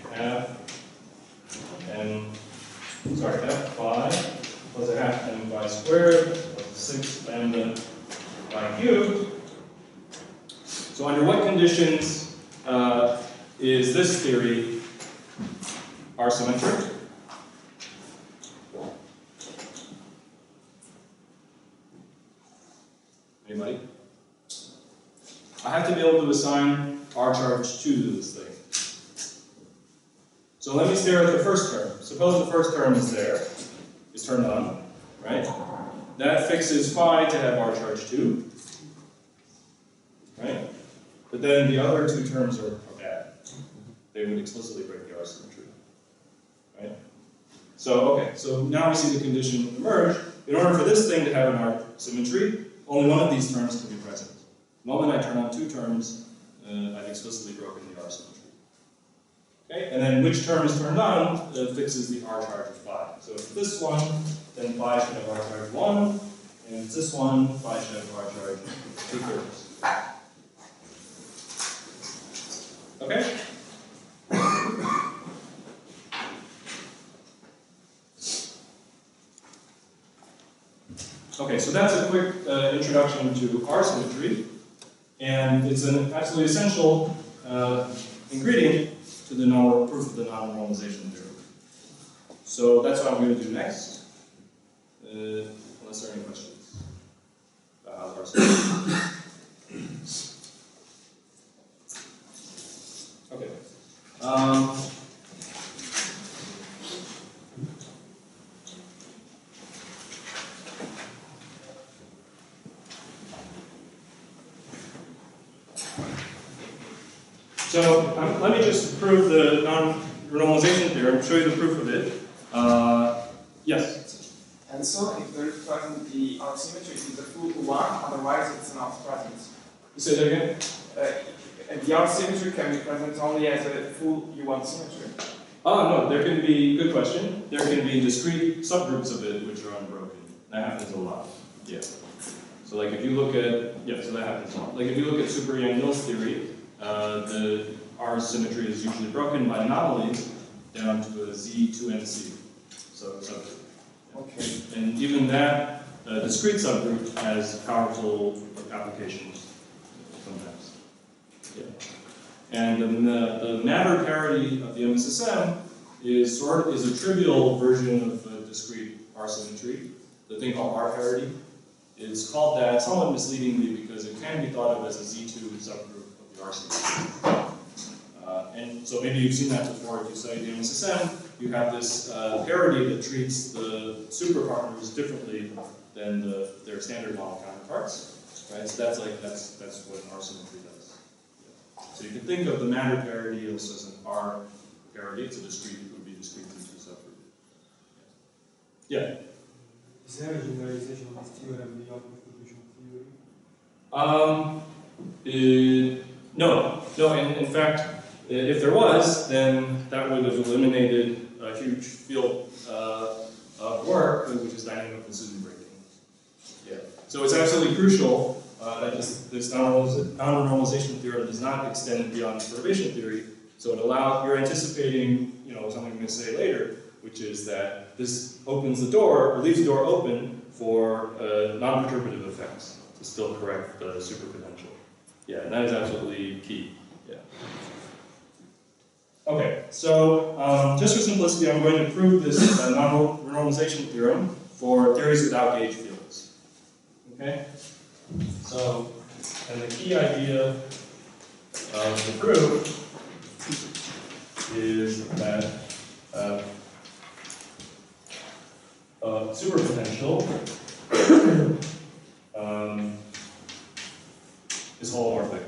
phi plus a half m phi squared plus 6 lambda phi cubed. So under what conditions is this theory R symmetric? Anybody? I have to be able to assign R charge 2 to this thing. So let me stare at the first term. Suppose the first term is there, is turned on, right? That fixes phi to have R charge 2, right? But then the other two terms are bad. They would explicitly break the R symmetry, right? So, okay, so now we see the condition emerge. In order for this thing to have an R symmetry, only one of these terms can be present. The moment I turn on two terms, I've explicitly broken the R symmetry. Okay, and then which term is turned on fixes the R charge of phi. So if it's this one, then phi should have R charge 1, and if it's this one, phi should have R charge 2/3. Okay? Okay, so that's a quick introduction to R symmetry, and it's an absolutely essential ingredient to the proof of the non-normalization theorem. So that's what I'm going to do next, unless there are any questions about R symmetry. Okay. So let me just prove the non-normalization theorem, show you the proof of it. Yes? And so if there is present the R symmetry, it is a full one, otherwise it's not present. Say that again? The R symmetry can be present only as a full U1 symmetry. Oh, no, there can be, good question, there can be discrete subgroups of it which are unbroken. That happens a lot. Yeah. So like if you look at, yeah, so that happens a lot. Like if you look at Super-Yang-Mills theory, the R symmetry is usually broken by anomalies down to a Z2NC subgroup. Okay. And even that discrete subgroup has powerful applications sometimes. Yeah. And the matter parity of the MSSM is a trivial version of a discrete R symmetry, the thing called R parity. It's called that somewhat misleadingly because it can be thought of as a Z2 subgroup of the R symmetry. And so maybe you've seen that before. If you study the MSSM, you have this parity that treats the superpartners differently than their standard model counterparts. Right? So that's what an R symmetry does. So you can think of the matter parity as an R parity. It's a discrete, it would be discrete Z2 subgroup. Yeah. Is there a generalization of this theorem beyond distribution theory? No. In fact, if there was, then that would have eliminated a huge field of work, which is dynamic precision breaking. Yeah. So it's absolutely crucial that this non-normalization theorem does not extend beyond perturbation theory. So it allows, you're anticipating, something I'm going to say later, which is that this opens the door, or leaves the door open for non-perturbative effects to still correct the superpotential. Yeah, and that is absolutely key. Yeah. Okay, so just for simplicity, I'm going to prove this non-renormalization theorem for theories without gauge fields. Okay? So, and the key idea of the proof is that superpotential is holomorphic.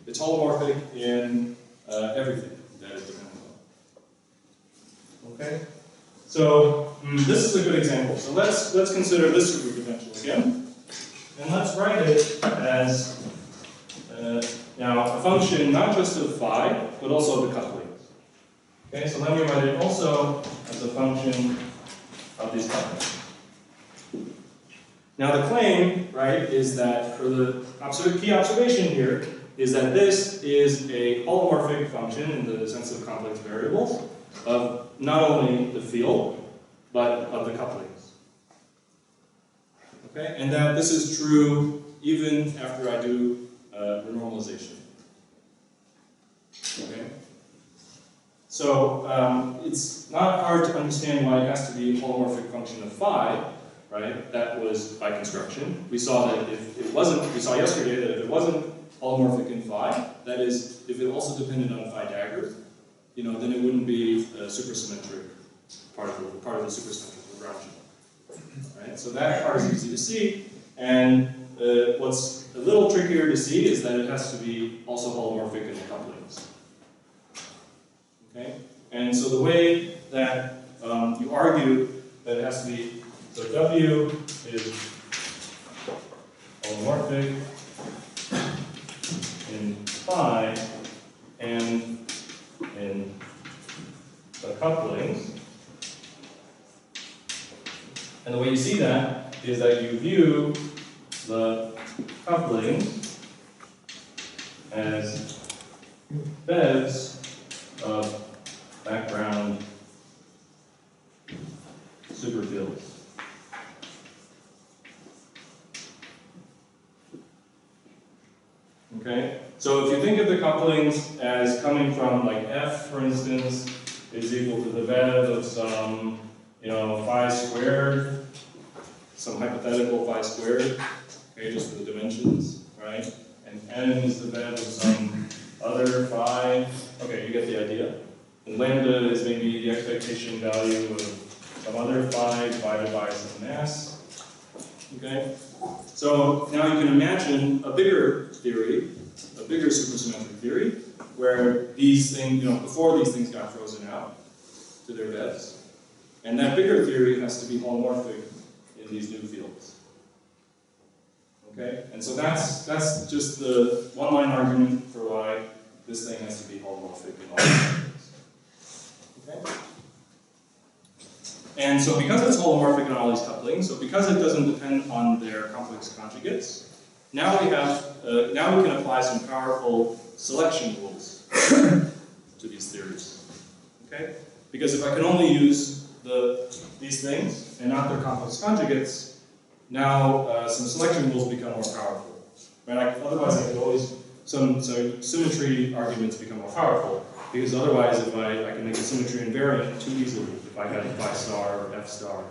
It's holomorphic in everything that is dependent on. Okay? So this is a good example. So let's consider this superpotential again. And let's write it as now a function not just of phi, but also of the couplings. Okay, so let me write it also as a function of these couplings. Now the claim, right, is that, or the key observation here, is that this is a holomorphic function in the sense of complex variables of not only the field, but of the couplings. Okay, and that this is true even after I do renormalization. Okay? So it's not hard to understand why it has to be a holomorphic function of phi, right? That was by construction. We saw that if it wasn't, we saw yesterday that if it wasn't holomorphic in phi, that is, if it also depended on phi daggers, you know, then it wouldn't be a supersymmetric part of the supersymmetric Lagrangian. Right? So that part is easy to see, and what's a little trickier to see is that it has to be also holomorphic in the couplings. Okay? And so the way that you argue that it has to be, so W is holomorphic in phi and in the couplings. And the way you see that is that you view the couplings as beds of background superfields. Okay? So if you think of the couplings as coming from, like, F, for instance, is equal to the bed of some, you know, phi squared, some hypothetical phi squared, okay, just for the dimensions, right? And N is the bed of some other phi. Okay, you get the idea. And lambda is maybe the expectation value of some other phi divided by some mass. Okay? So now you can imagine a bigger theory, a bigger supersymmetric theory, where these things, you know, before these things got frozen out to their beds. And that bigger theory has to be holomorphic in these new fields. Okay? And so that's just the one-line argument for why this thing has to be holomorphic in all these fields. Okay? And so because it's holomorphic in all these couplings, so because it doesn't depend on their complex conjugates, now we can apply some powerful selection rules to these theories. Okay? Because if I can only use these things and not their complex conjugates, now some selection rules become more powerful. Right? Otherwise, I could always so symmetry arguments become more powerful. Because otherwise, if I can make a symmetry invariant too easily if I had phi star or f star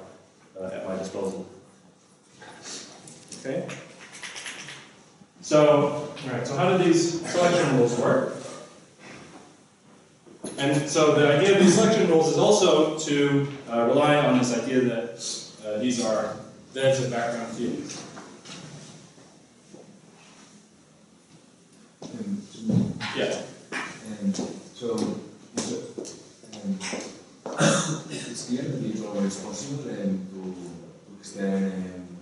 at my disposal. Okay? So, all right, so how do these selection rules work? And so the idea of these selection rules is also to rely on this idea that these are beds of background fields. Yeah. So it's clear that it always possible to extend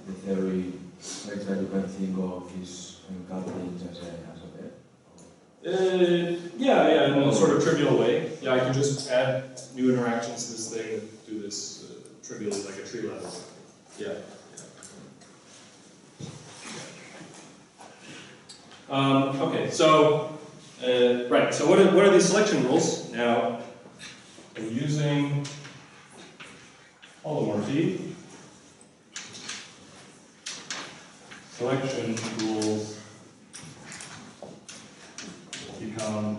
the theory such that you can think of these couplings as a bed. Yeah, in a sort of trivial way. Yeah, I can just add new interactions to this thing and do this trivially like a tree level. Yeah. Okay, so right. So what are these selection rules? Now, I'm using holomorphy, selection rules become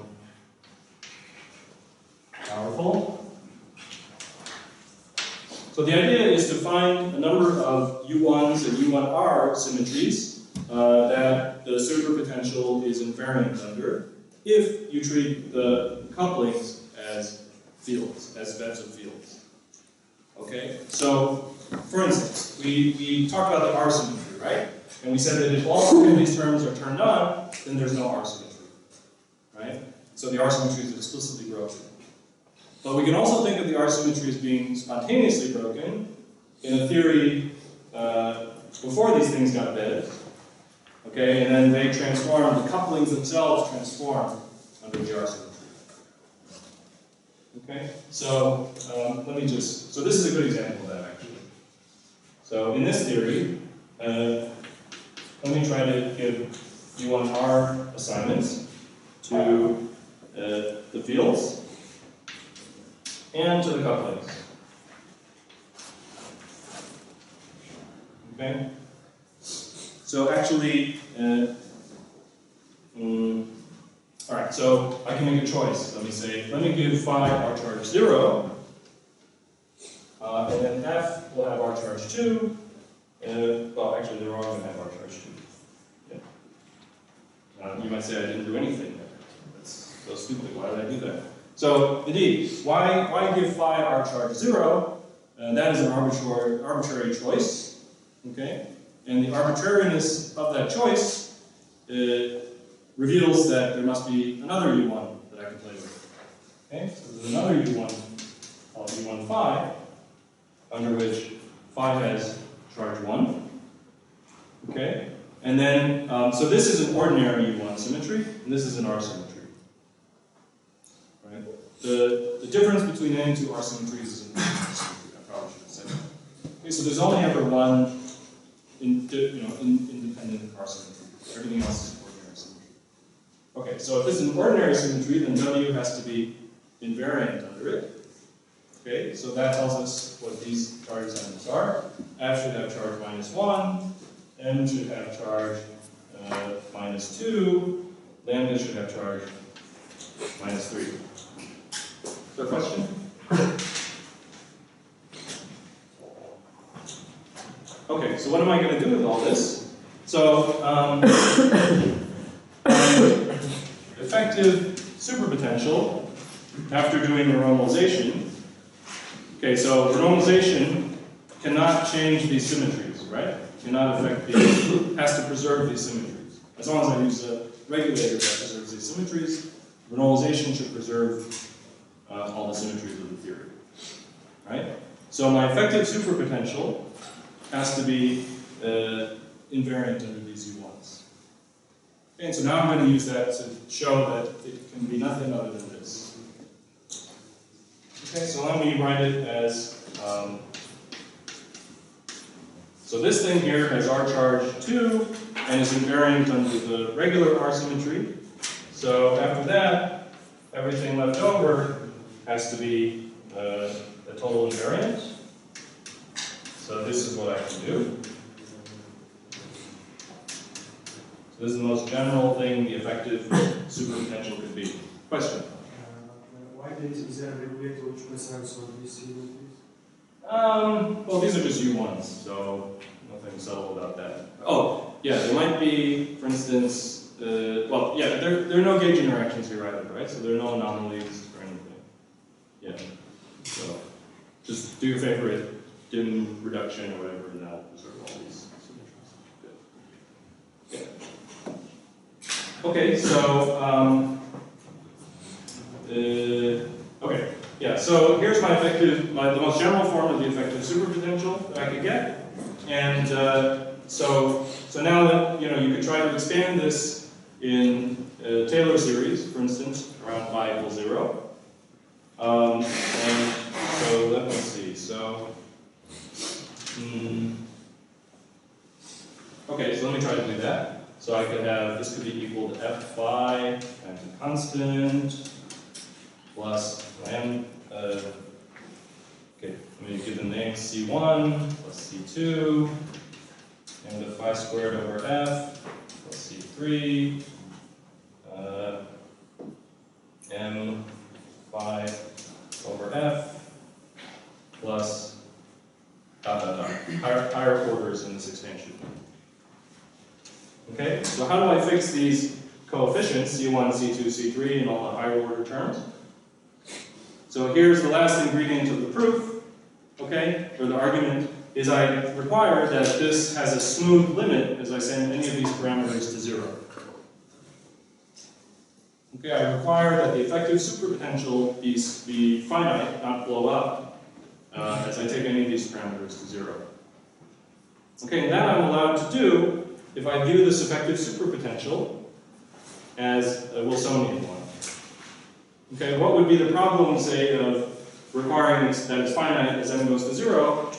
powerful. So the idea is to find a number of U1s and U1R symmetries that the superpotential is invariant under if you treat the couplings as fields, as beds of fields. Okay? So, for instance, we talked about the R symmetry, right? And we said that if all three of these terms are turned on, then there's no R symmetry. Right? So the R symmetry is explicitly broken. But we can also think of the R symmetry as being spontaneously broken in a theory before these things got beds. Okay, and then they transform, the couplings themselves transform under the R symmetry. Okay, so so this is a good example of that actually. So in this theory, let me try to give U1R assignments to the fields and to the couplings. Okay? So actually, alright, so I can make a choice. Let me give phi R charge 0, and then F will have R charge 2. Well, actually, they're all going to have R charge 2. Yeah. You might say I didn't do anything there. That's so stupid. Why did I do that? So, indeed, why give phi R charge 0? That is an arbitrary choice. Okay? And the arbitrariness of that choice reveals that there must be another U1 that I can play with. Okay? So there's another U1 called U1 phi, under which phi has charge 1. Okay? And then, so this is an ordinary U1 symmetry, and this is an R symmetry. Right? The difference between any two R symmetries is an ordinary symmetry. I probably should have said that. Okay, so there's only ever one independent R symmetry. Everything else is ordinary symmetry. Okay, so if this is an ordinary symmetry, then W has to be invariant under it. Okay, so that tells us what these charge assignments are. F should have charge -1, M should have charge -2, lambda should have charge -3. Is there a question? Okay, so what am I going to do with all this? So, effective superpotential after doing renormalization. Okay, so renormalization cannot change these symmetries, right? Cannot affect these, has to preserve these symmetries. As long as I use a regulator that preserves these symmetries, renormalization should preserve all the symmetries of the theory, right? So my effective superpotential has to be invariant under these U1s. Okay, and so now I'm going to use that to show that it can be nothing other than this. Okay, so let me write it as, so this thing here has R charge 2 and is invariant under the regular R symmetry. So after that, everything left over has to be a total invariant. So this is what I can do. So this is the most general thing the effective superpotential could be. Question? Why is there a regulator which presents on these symmetries? Well, these are just U1s, so nothing subtle about that. Oh, yeah, there might be, for instance, well, yeah, there are no gauge interactions here either, right? So there are no anomalies or anything. Yeah. So just do your favorite dim reduction or whatever, and that'll preserve all these symmetries. Yeah. Okay, so okay, yeah. So here's my effective, the most general form of the effective superpotential that I could get, and so now that you could try to expand this in Taylor series, for instance, around phi equals 0. And so let me see. So okay, so let me try to do that. So I could have, this could be equal to f phi times a constant plus lambda, okay, Let me give the name C1 plus C2, and the phi squared over F plus C3, M phi over F plus dot dot dot. Higher orders in this expansion. Okay, so how do I fix these coefficients, C1, C2, C3, and all the higher order terms? So here's the last ingredient of the proof, okay, or the argument, is I require that this has a smooth limit as I send any of these parameters to 0. Okay, I require that the effective superpotential be finite, not blow up, as I take any of these parameters to 0. Okay, and that I'm allowed to do if I view this effective superpotential as a Wilsonian one. Okay, what would be the problem, say, of requiring that it's finite as n goes to 0?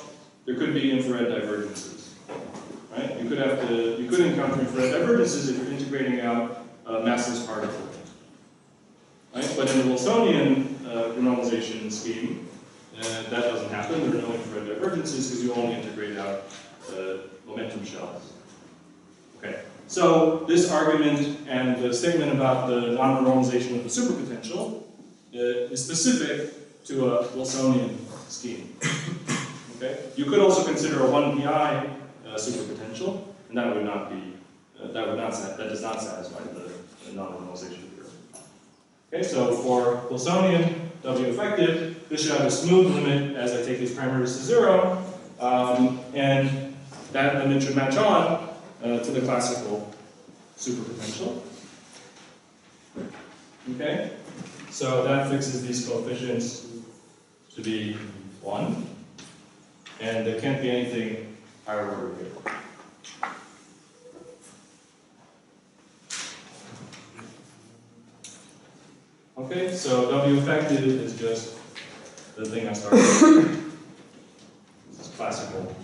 There could be infrared divergences, right? You could encounter infrared divergences if you're integrating out a massless particle, right? But in the Wilsonian renormalization scheme, that doesn't happen. There are no infrared divergences because you only integrate out momentum shells. Okay, so this argument and the statement about the non-renormalization of the superpotential is specific to a Wilsonian scheme. Okay, you could also consider a 1pi superpotential, and that would not be that does not satisfy the non-renormalization theorem. Okay, so for Wilsonian W effective, this should have a smooth limit as I take these parameters to 0, and that limit should match on to the classical superpotential. Okay, so that fixes these coefficients to be 1, and there can't be anything higher order here. Okay, so W effective is just the thing I started with. This is classical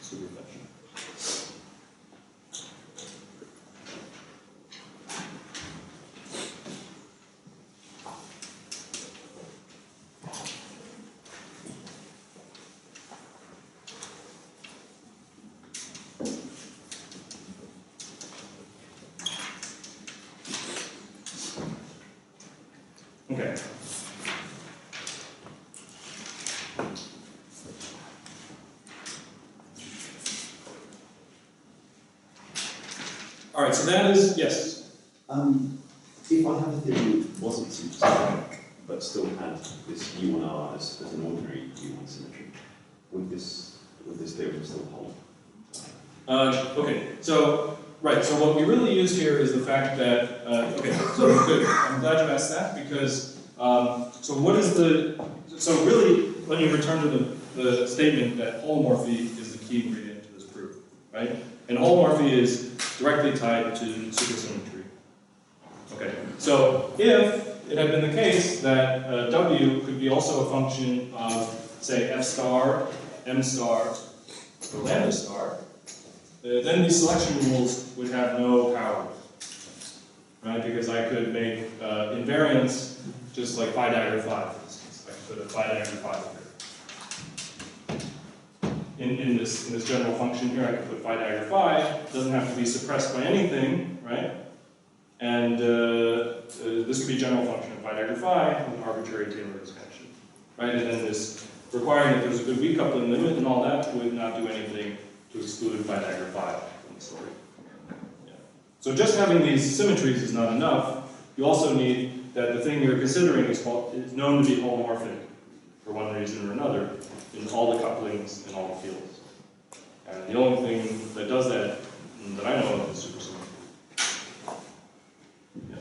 superpotential. Okay. All right, so that is, yes? If I have a theory that wasn't supersymmetric, but still had this U1R as an ordinary U1 symmetry, would this theorem still hold? Okay, so, right, so what we really use here is the fact that, okay, so good. I'm glad you asked that because, so what is so really, let me return to the statement that holomorphy is the key ingredient to this proof, right? And holomorphy is directly tied to supersymmetry. Okay, so if it had been the case that W could be also a function of, say, F star, M star, or lambda star, then these selection rules would have no power, right? Because I could make invariance just like phi dagger phi, for instance. I could put a phi dagger phi here. In this general function here, I could put phi dagger phi. It doesn't have to be suppressed by anything, right? And this could be a general function of phi dagger phi with an arbitrary Taylor expansion, right? And then this requiring that there's a good weak coupling limit and all that would not do anything to exclude phi dagger phi from the story. Yeah. So just having these symmetries is not enough. You also need that the thing you're considering is known to be holomorphic for one reason or another in all the couplings in all the fields. And the only thing that does that I know of is supersymmetry. Yeah.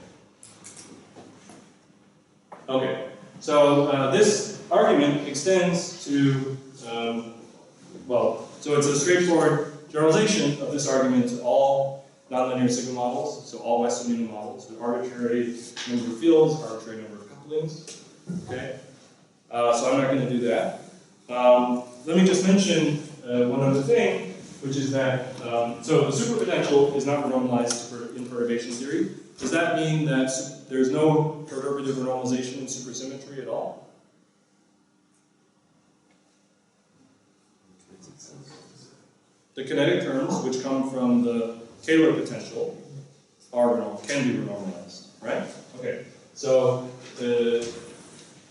Okay, so this argument extends to, so it's a straightforward generalization of this argument to all nonlinear sigma models, so all Western models with arbitrary number of fields, arbitrary number of couplings. Okay, so I'm not going to do that. Let me just mention one other thing, which is that so the superpotential is not renormalized in perturbation theory. Does that mean that there's no perturbative renormalization in supersymmetry at all? the kinetic terms, which come from the Kähler potential, can be renormalized, right? Okay, so the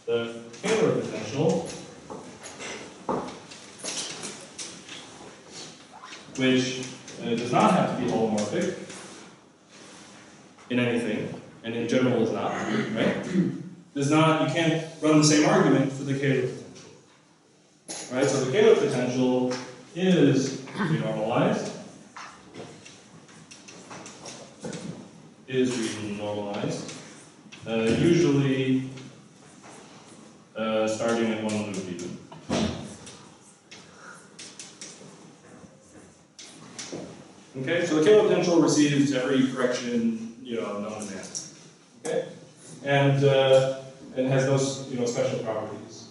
Kähler potential, which does not have to be holomorphic in anything, and in general is not, right? You can't run the same argument for the Kähler potential. Right, so the Kähler potential is renormalized. Usually starting at one loop even. Okay, so the Kähler potential receives every correction known to man. Okay, and has those special properties.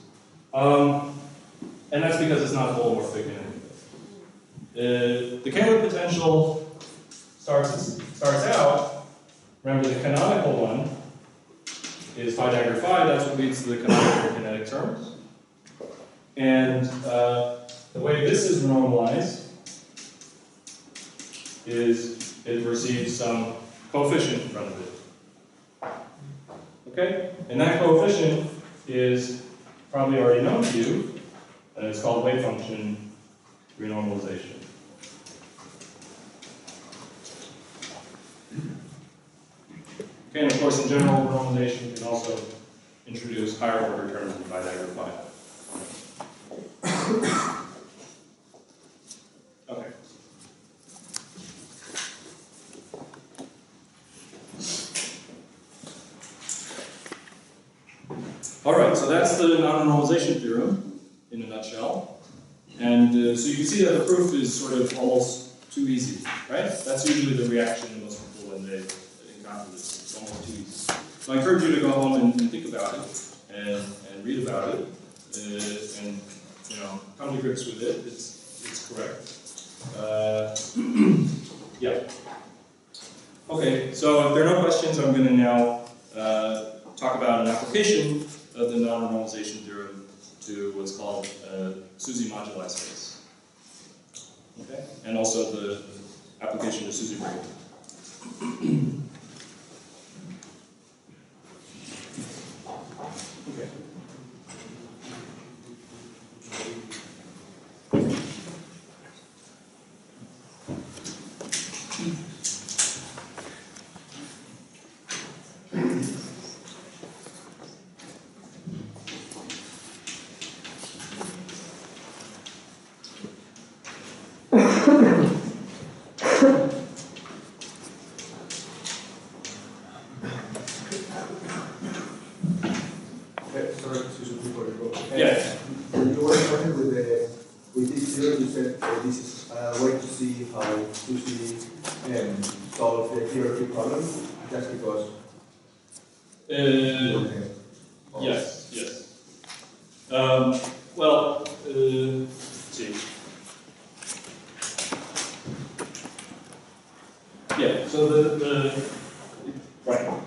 And that's because it's not holomorphic in anything. The Kähler potential starts out. Remember, the canonical one is phi dagger phi. That's what leads to the canonical kinetic terms. And the way this is renormalized is it receives some coefficient in front of it. Okay, and that coefficient is probably already known to you, and it's called wave function renormalization. Okay, and of course, in general, renormalization can also introduce higher order terms in phi dagger phi. Okay. All right, so that's the non-renormalization theorem in a nutshell. And so you can see that the proof is sort of almost too easy, right? That's usually the reaction of most people when they encounter this. It's almost too easy. So I encourage you to go home and think about it and read about it and come to grips with it. It's correct. Yeah. Okay, so if there are no questions, I'm going to now talk about an application of the non-renormalization theorem to what's called SUSY moduli space. Okay, and also the application of SUSY break. Okay.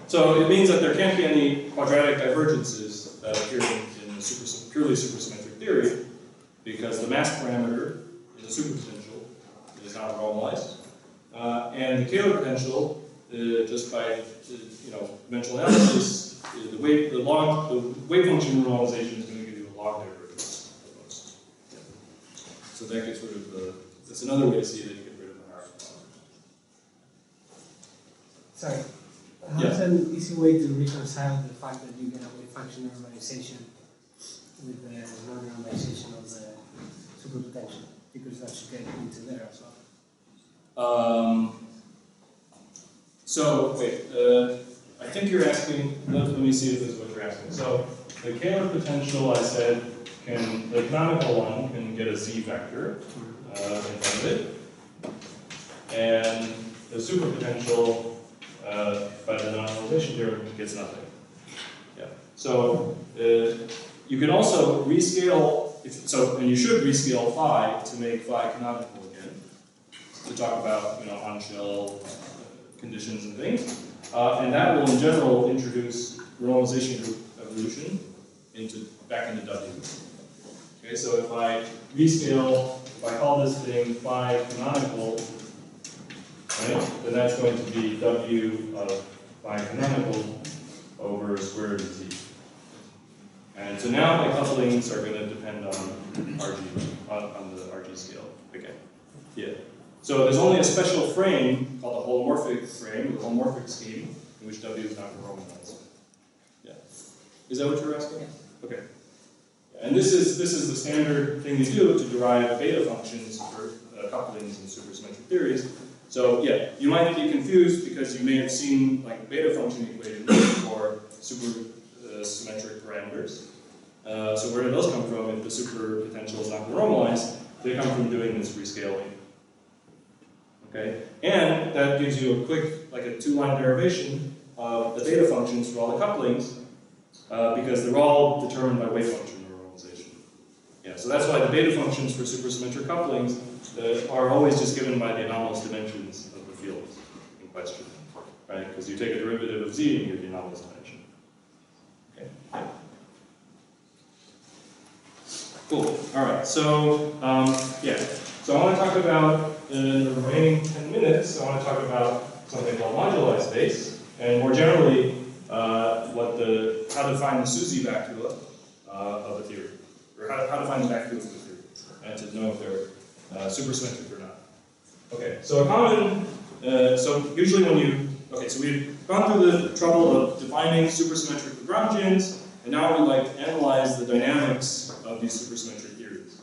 So it means that there can't be any quadratic divergences here in the purely supersymmetric theory, because the mass parameter in the superpotential is not normalized, and the Kähler potential, just by dimensional analysis, the wave function normalization is going to give you a log divergence at most. Yeah. So that gets rid of that's another way to see that you get rid of the hierarchy. Sorry. How's Yes. an easy way to reconcile the fact that you get a wave function normalization with the non-normalization of the superpotential? Because that should get into there as well. So wait, I think you're asking. Let me see if this is what you're asking. So the Kähler potential, I said, the canonical one can get a z vector in front of it, and the superpotential by the non-normalization theorem gets nothing. Yeah. So you can also rescale. And you should rescale phi to make phi canonical again, to talk about on-shell conditions and things, and that will in general introduce renormalization group evolution back into W. Okay, so if I rescale if I call this thing phi canonical, right, then that's going to be W of phi canonical over square root of Z. And so now my couplings are going to depend on RG, on the RG scale. Okay. Yeah. So there's only a special frame called the holomorphic frame, the holomorphic scheme, in which W is not normalized. Yeah. Is that what you're asking? Yes. Okay. And this is the standard thing to do to derive beta functions for couplings in supersymmetric theories. So yeah, you might be confused because you may have seen like beta function equations for supersymmetric parameters. So where do those come from if the superpotential is not normalized? They come from doing this rescaling. Okay, and that gives you a quick, like a 2-line derivation of the beta functions for all the couplings because they're all determined by wave function normalization. Yeah, so that's why the beta functions for supersymmetric couplings are always just given by the anomalous dimensions of the fields in question, right? Because you take a derivative of Z and you get the anomalous dimension. Okay. Cool. All right. So yeah. So I want to talk about in the remaining 10 minutes. I want to talk about something called moduli space, and more generally, how to find the SUSY vacua of a theory, or how to find the vacuum of a theory, and to know if they're supersymmetric or not. Okay. So a common. So usually when you so we've gone through the trouble of defining supersymmetric Lagrangians. And now we'd like to analyze the dynamics of these supersymmetric theories,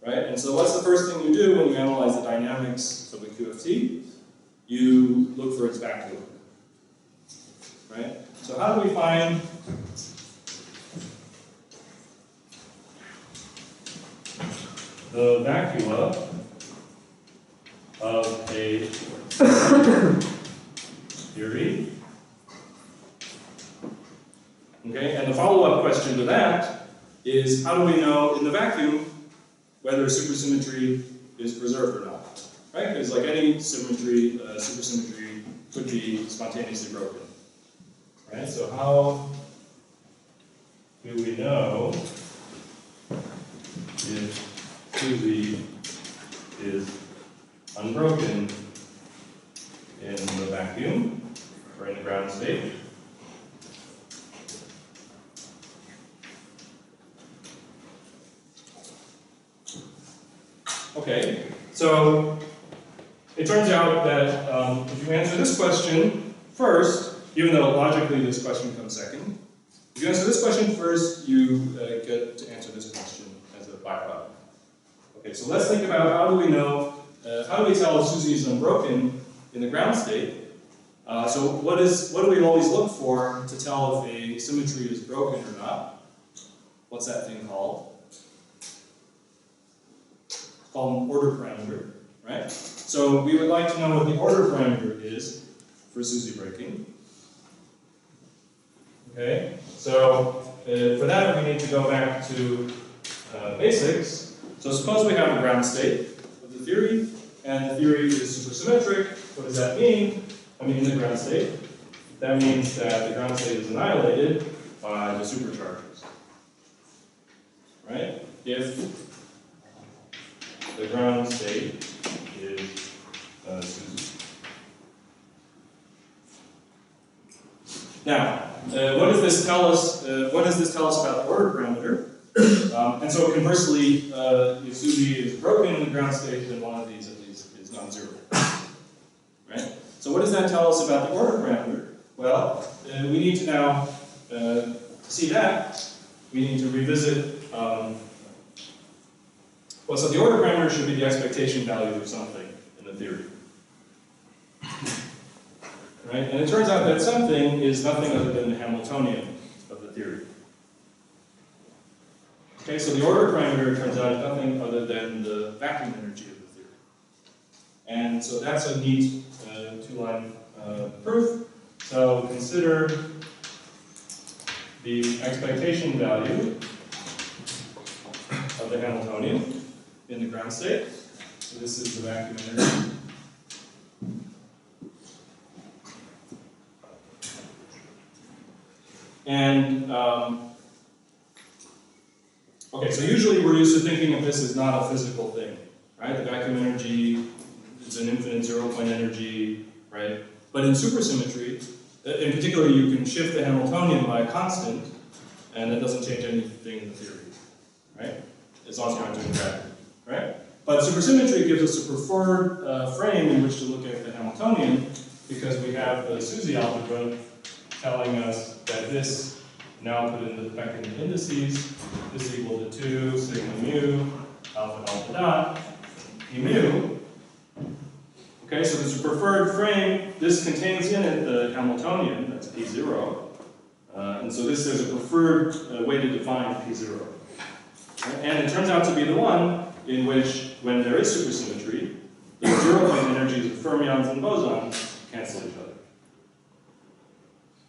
right? And so what's the first thing you do when you analyze the dynamics of a QFT? You look for its vacuum, right? So how do we find the vacua of a theory? Okay, and the follow-up question to that is, how do we know in the vacuum whether supersymmetry is preserved or not? Right? Because like any symmetry, supersymmetry could be spontaneously broken. Right? So how do we know if SUSY is unbroken in the vacuum or in the ground state? Okay, so it turns out that if you answer this question first, even though logically this question comes second, if you answer this question first, you get to answer this question as a byproduct. Okay, so let's think about how do we know, how do we tell if SUSY is unbroken in the ground state? So what do we always look for to tell if a symmetry is broken or not? What's that thing called? Called an order parameter, right? So we would like to know what the order parameter is for SUSY breaking. Okay, so for that we need to go back to basics. So suppose we have a ground state of the theory, and the theory is supersymmetric. What does that mean? I mean, in the ground state, that means that the ground state is annihilated by the supercharges, right? If the ground state is SUSY. Now, what does this tell us? What does this tell us about the order parameter? And so conversely, if SUSY is broken in the ground state, then one of these at least is non-zero. Right? So what does that tell us about the order parameter? Well, we need to now, to see that, we need to revisit well, so the order parameter should be the expectation value of something in the theory. Right? And it turns out that something is nothing other than the Hamiltonian of the theory. Okay, so the order parameter turns out is nothing other than the vacuum energy of the theory. And so that's a neat 2-line proof. So consider the expectation value of the Hamiltonian in the ground state. So this is the vacuum energy. And, okay, so usually we're used to thinking of this as not a physical thing. right? The vacuum energy is an infinite zero-point energy, right? But in supersymmetry, in particular, you can shift the Hamiltonian by a constant, and that doesn't change anything in the theory, right? As long as you're not doing gravity, right? But supersymmetry gives us a preferred frame in which to look at the Hamiltonian, because we have the SUSY algebra telling us that this, now put in back in the indices, this is equal to 2 sigma mu alpha alpha dot e mu. Okay, so there's a preferred frame. This contains in it the Hamiltonian, that's P0. And so there's a preferred way to define P0. And it turns out to be the one in which, when there is supersymmetry, the zero-point energies of fermions and bosons cancel each other.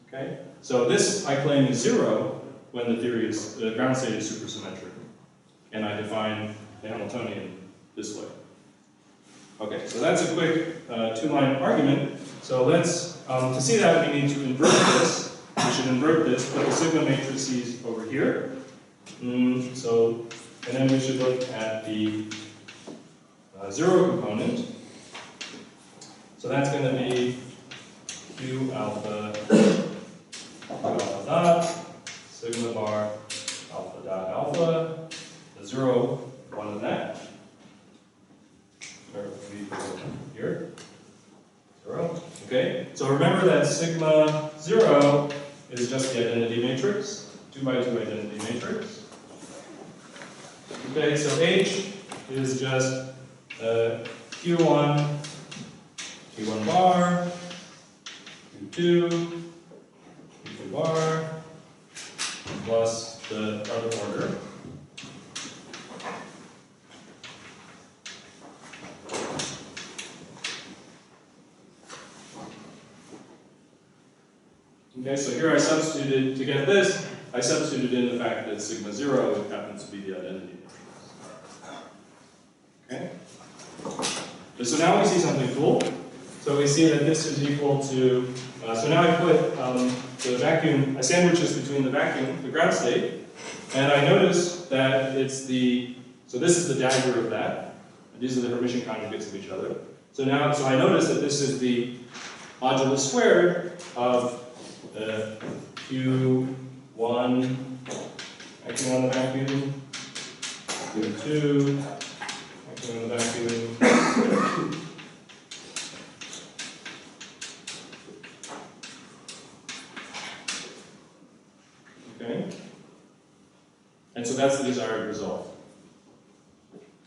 Okay? So this, I claim, is 0 when the theory is, the ground state is supersymmetric. And I define the Hamiltonian this way. Okay, so that's a quick two-line argument. So let's, to see that, we need to invert this. We should invert this, put the sigma matrices over here. And then we should look at the 0 component. So that's going to be Q alpha dot, sigma bar alpha dot alpha, the 0, one of that. Or here, 0. Okay, so remember that sigma 0 is just the identity matrix, 2 by 2 identity matrix. Okay, so H is just Q1 bar, Q2 bar, plus the other order. Okay, so here I substituted, to get this, I substituted in the fact that sigma 0 happens to be the identity matrix. Okay? So now we see something cool. So we see that this is equal to, so now I put the vacuum, I sandwich this between the vacuum, the ground state, and I notice that it's the, so this is the dagger of that. These are the Hermitian conjugates of each other. So now, so I notice that this is the modulus squared of Q1 acting on the vacuum, Q2 acting on the vacuum, okay? And so that's the desired result.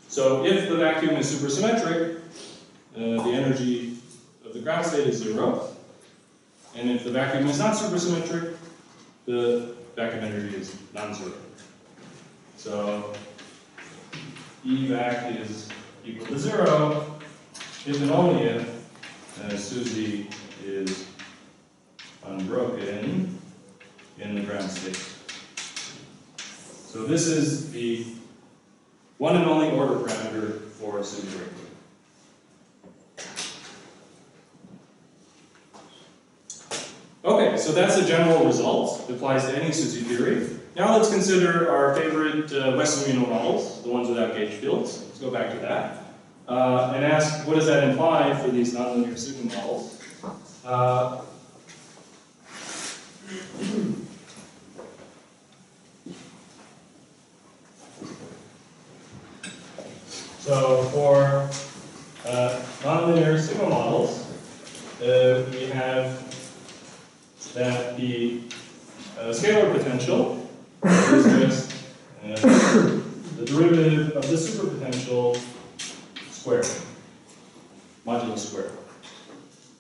So if the vacuum is supersymmetric, the energy of the ground state is 0. And if the vacuum is not supersymmetric, the vacuum energy is non-zero. So evac is equal to 0 if and only if SUSY is unbroken in the ground state. So this is the one and only order parameter for SUSY breaking. Okay, so that's a general result. It applies to any SUSY theory. Now let's consider our favorite Western Munro models, the ones without gauge fields. Let's go back to that. And ask, what does that imply for these nonlinear sigma models? So for nonlinear sigma models, we have that the scalar potential is just the derivative of the superpotential squared, modulus squared.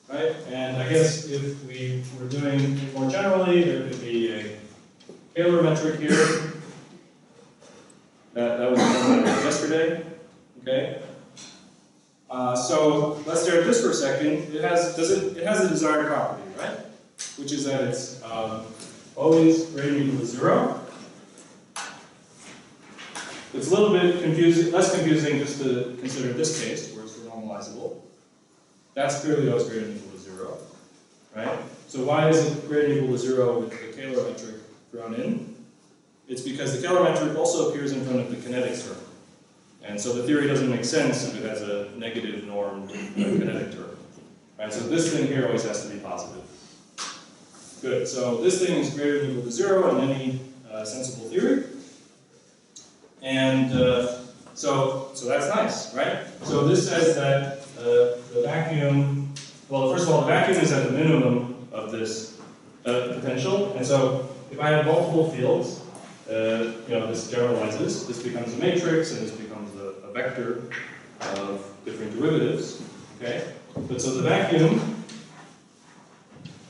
Right? And I guess if we were doing it more generally, there could be a scalar metric here. That was yesterday. Okay? So let's stare at this for a second. It has a desired property, right? Which is that it's always greater than or equal to 0. It's a little bit confusing, less confusing just to consider this case, where it's normalizable. That's clearly always greater than or equal to 0, right? So why is it greater than or equal to 0 with the Kähler metric thrown in? It's because the Kähler metric also appears in front of the kinetic term. And so the theory doesn't make sense if it has a negative normed kinetic term. Right? So this thing here always has to be positive. Good, so this thing is greater than or equal to 0 in any sensible theory. And so that's nice, right? So this says that the vacuum, well, first of all, the vacuum is at the minimum of this potential. And so if I have multiple fields, this generalizes. This becomes a matrix, and this becomes a vector of different derivatives. Okay? But so the vacuum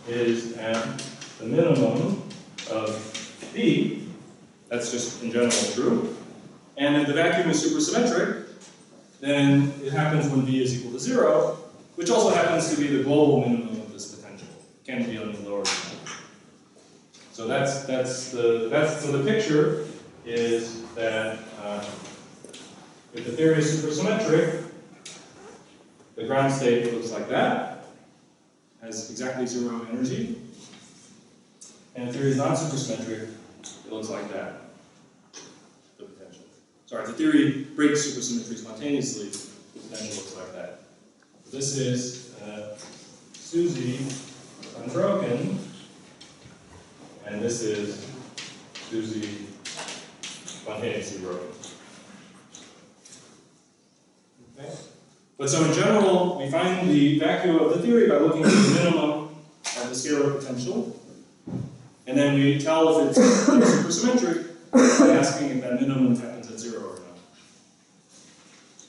is at the minimum of B. That's just in general true. And if the vacuum is supersymmetric, then it happens when B is equal to 0, which also happens to be the global minimum of this potential. It can't be any lower than that. So so the picture is that if the theory is supersymmetric, the ground state looks like that, has exactly 0 energy. And if the theory is not supersymmetric, it looks like that. The potential. Sorry, if the theory breaks supersymmetry spontaneously, the potential looks like that. This is SUSY unbroken, and this is SUSY spontaneously broken. Okay? But so in general, we find the vacuum of the theory by looking at the minimum of the scalar potential. And then we tell if it's supersymmetric by asking if that minimum happens at 0 or not.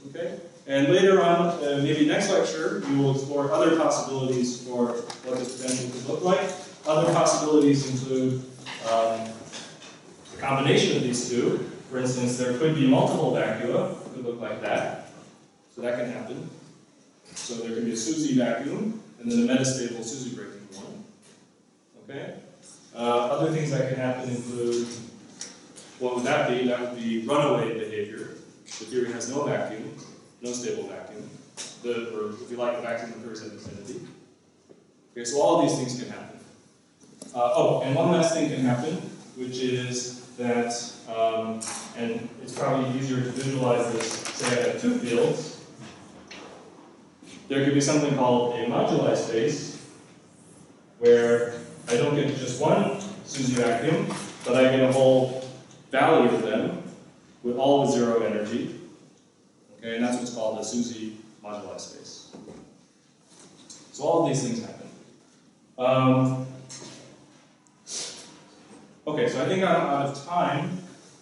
Okay? And later on, maybe next lecture, we will explore other possibilities for what this potential could look like. Other possibilities include a combination of these two. For instance, there could be multiple vacua. It could look like that. So that can happen. So there could be a SUSY vacuum, and then a metastable SUSY breaking one. Okay? Other things that can happen include, what would that be? That would be runaway behavior. The theory has no vacuum, no stable vacuum. Or if you like, the vacuum occurs at infinity. Okay, so all of these things can happen. And one last thing can happen, which is that, and it's probably easier to visualize this, say I have two fields. There could be something called a moduli space, where I don't get just one SUSY vacuum, but I get a whole valley of them, with all with 0 energy. Okay, and that's what's called a SUSY moduli space. So all of these things happen. Okay, so I think I'm out of time,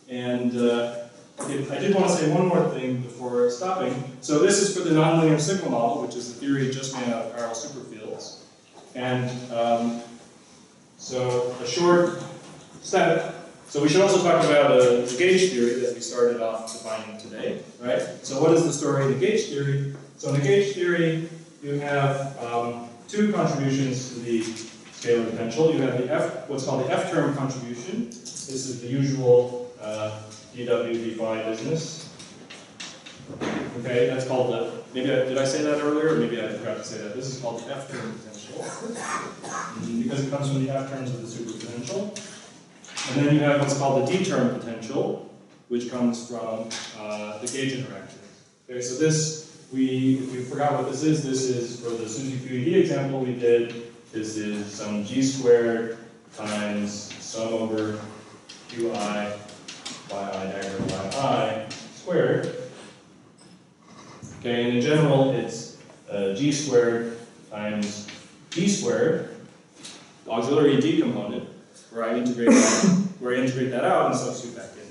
and I did want to say one more thing before stopping. So this is for the nonlinear sigma model, which is the theory just made out of chiral superfields. And so a short step. So we should also talk about the gauge theory that we started off defining today, right? So what is the story in the gauge theory? So in the gauge theory, you have two contributions to the scalar potential. You have the what's called the F-term contribution. This is the usual dW dphi business. Okay, that's called the, did I say that earlier? Or maybe I forgot to say that. This is called the F-term potential, because it comes from the F-terms of the superpotential. And then you have what's called the D-term potential, which comes from the gauge interaction. Okay, so this, if we forgot what this is for the SUSY QED example we did. This is some G squared times sum over Qi, Yi dagger Yi squared. Okay, and in general, it's G squared times D squared, the auxiliary D component, where I integrate that out and substitute back in.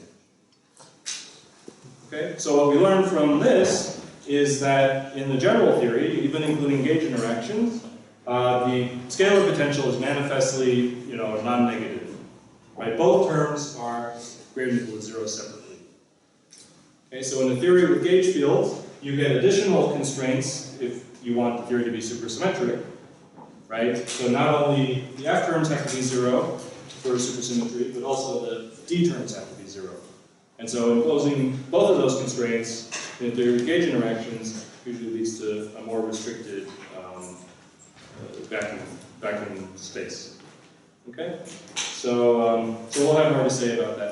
Okay, so what we learned from this is that in the general theory, even including gauge interactions, the scalar potential is manifestly, non-negative. Right? Both terms are greater than or equal to 0 separately. Okay, so in the theory with gauge fields, you get additional constraints if you want the theory to be supersymmetric. Right? So not only the F terms have to be 0 for supersymmetry, but also the D terms have to be 0. And so imposing both of those constraints in theory of gauge interactions usually leads to a more restricted vacuum space. Okay? So we'll have more to say about that.